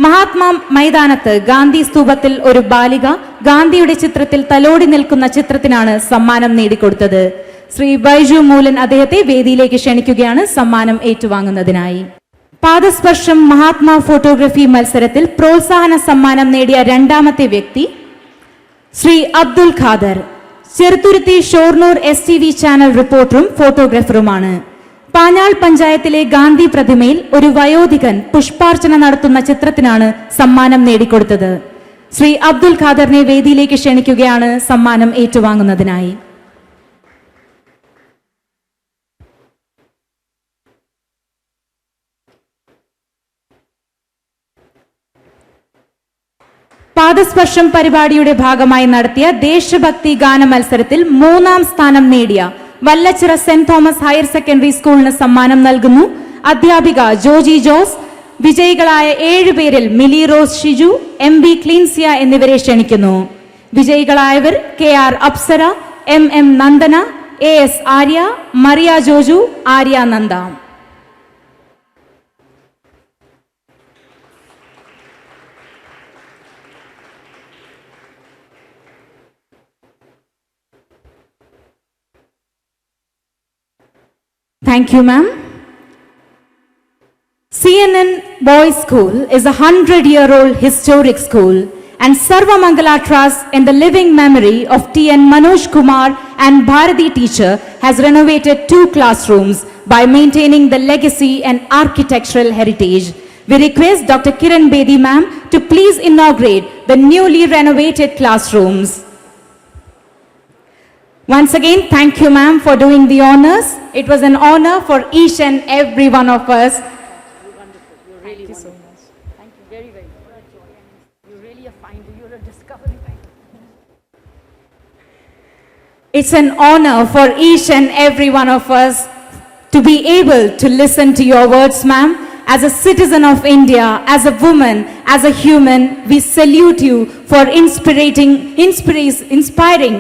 മഹാത്മാ മൈതാനത്ത് ഗാന്ധി സ്തൂപത്തിൽ ഒരു ബാലിക ഗാന്ധിയുടെ ചിത്രത്തിൽ തലോടി നിൽക്കുന്ന ചിത്രത്തിനാണ് സമ്മാനം നേടിക്കൊടുത്തത്. ശ്രീ ബൈജു മൂലൻ അദ്ദേഹത്തെ വേദിയിലേക്ക് ക്ഷണിക്കുകയാണ് സമ്മാനം ഏറ്റുവാങ്ങുന്നതിനായി. പാദസ്പർശം മഹാത്മാ ഫോട്ടോഗ്രാഫി മത്സരത്തിൽ പ്രോത്സാഹന സമ്മാനം നേടിയ 2ാമത്തെ വ്യക്തി ശ്രീ അബ്ദുൽ ഖാദർ. ചെറുത്തുരുത്തി ഷോർണൂർ STV ചാനൽ റിപ്പോർട്ടറും ഫോട്ടോഗ്രാഫറുമാണ്. പാഞ്ഞാൾ പഞ്ചായത്തിലെ ഗാന്ധി പ്രതിമയിൽ ഒരു വയോധികൻ പുഷ്പാർച്ചന നടത്തുന്ന ചിത്രത്തിനാണ് സമ്മാനം നേടിക്കൊടുത്തത്. ശ്രീ അബ്ദുൽ ഖാദറിനെ വേദിയിലേക്ക് ക്ഷണിക്കുകയാണ് സമ്മാനം ഏറ്റുവാങ്ങുന്നതിനായി. പാദസ്പർശം പരിപാടിയുടെ ഭാഗമായി നടത്തിയ ദേശഭക്തി ഗാന മത്സരത്തിൽ 3ാം സ്ഥാനം നേടിയ Vallachira saint Thomas higher secondary സ്കൂളിന് സമ്മാനം നൽകുന്നു അധ്യാപിക ജോജി ജോസ്. വിജയികളായ 7 പേരിൽ മിലി റോസ് ഷിജു, MB ക്ലീൻസിയ എന്നിവരെ ക്ഷണിക്കുന്നു. വിജയികളായവർ KR Apsara, MM Nandana, AS Arya, Mariya Joju, Arya Nanda. Thank you, ma'am. CNN Boys School is a 100-year-old historic school, and Sarvamangala Trust, in the living memory of T.N. Manoj Kumar and Bharati teacher, has renovated 2 classrooms by maintaining the legacy and architectural heritage. We request Dr. Kiran Bedi ma'am to please inaugurate the newly renovated classrooms. Once again, thank you ma'am for doing the honors. It was an honor for each and every one of us. Thank you so much. Thank you very, very much. You're really a finder. You're a discovery. It's an honor for each and every one of us to be able to listen to your words, ma'am. As a citizen of India, as a woman, as a human, we salute you for inspiring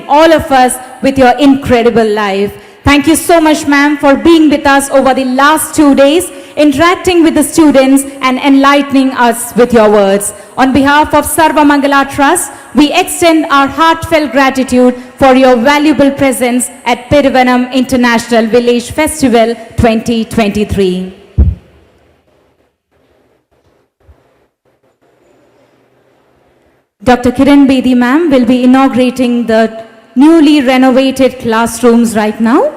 all of us with your incredible life. Thank you so much, ma'am, for being with us over the last 2 days, interacting with the students and enlightening us with your words. On behalf of Sarvamangala Trust, we extend our heartfelt gratitude for your valuable presence at Peruvanam International Village Festival 2023. Dr. Kiran Bedi ma'am will be inaugurating the newly renovated classrooms right now.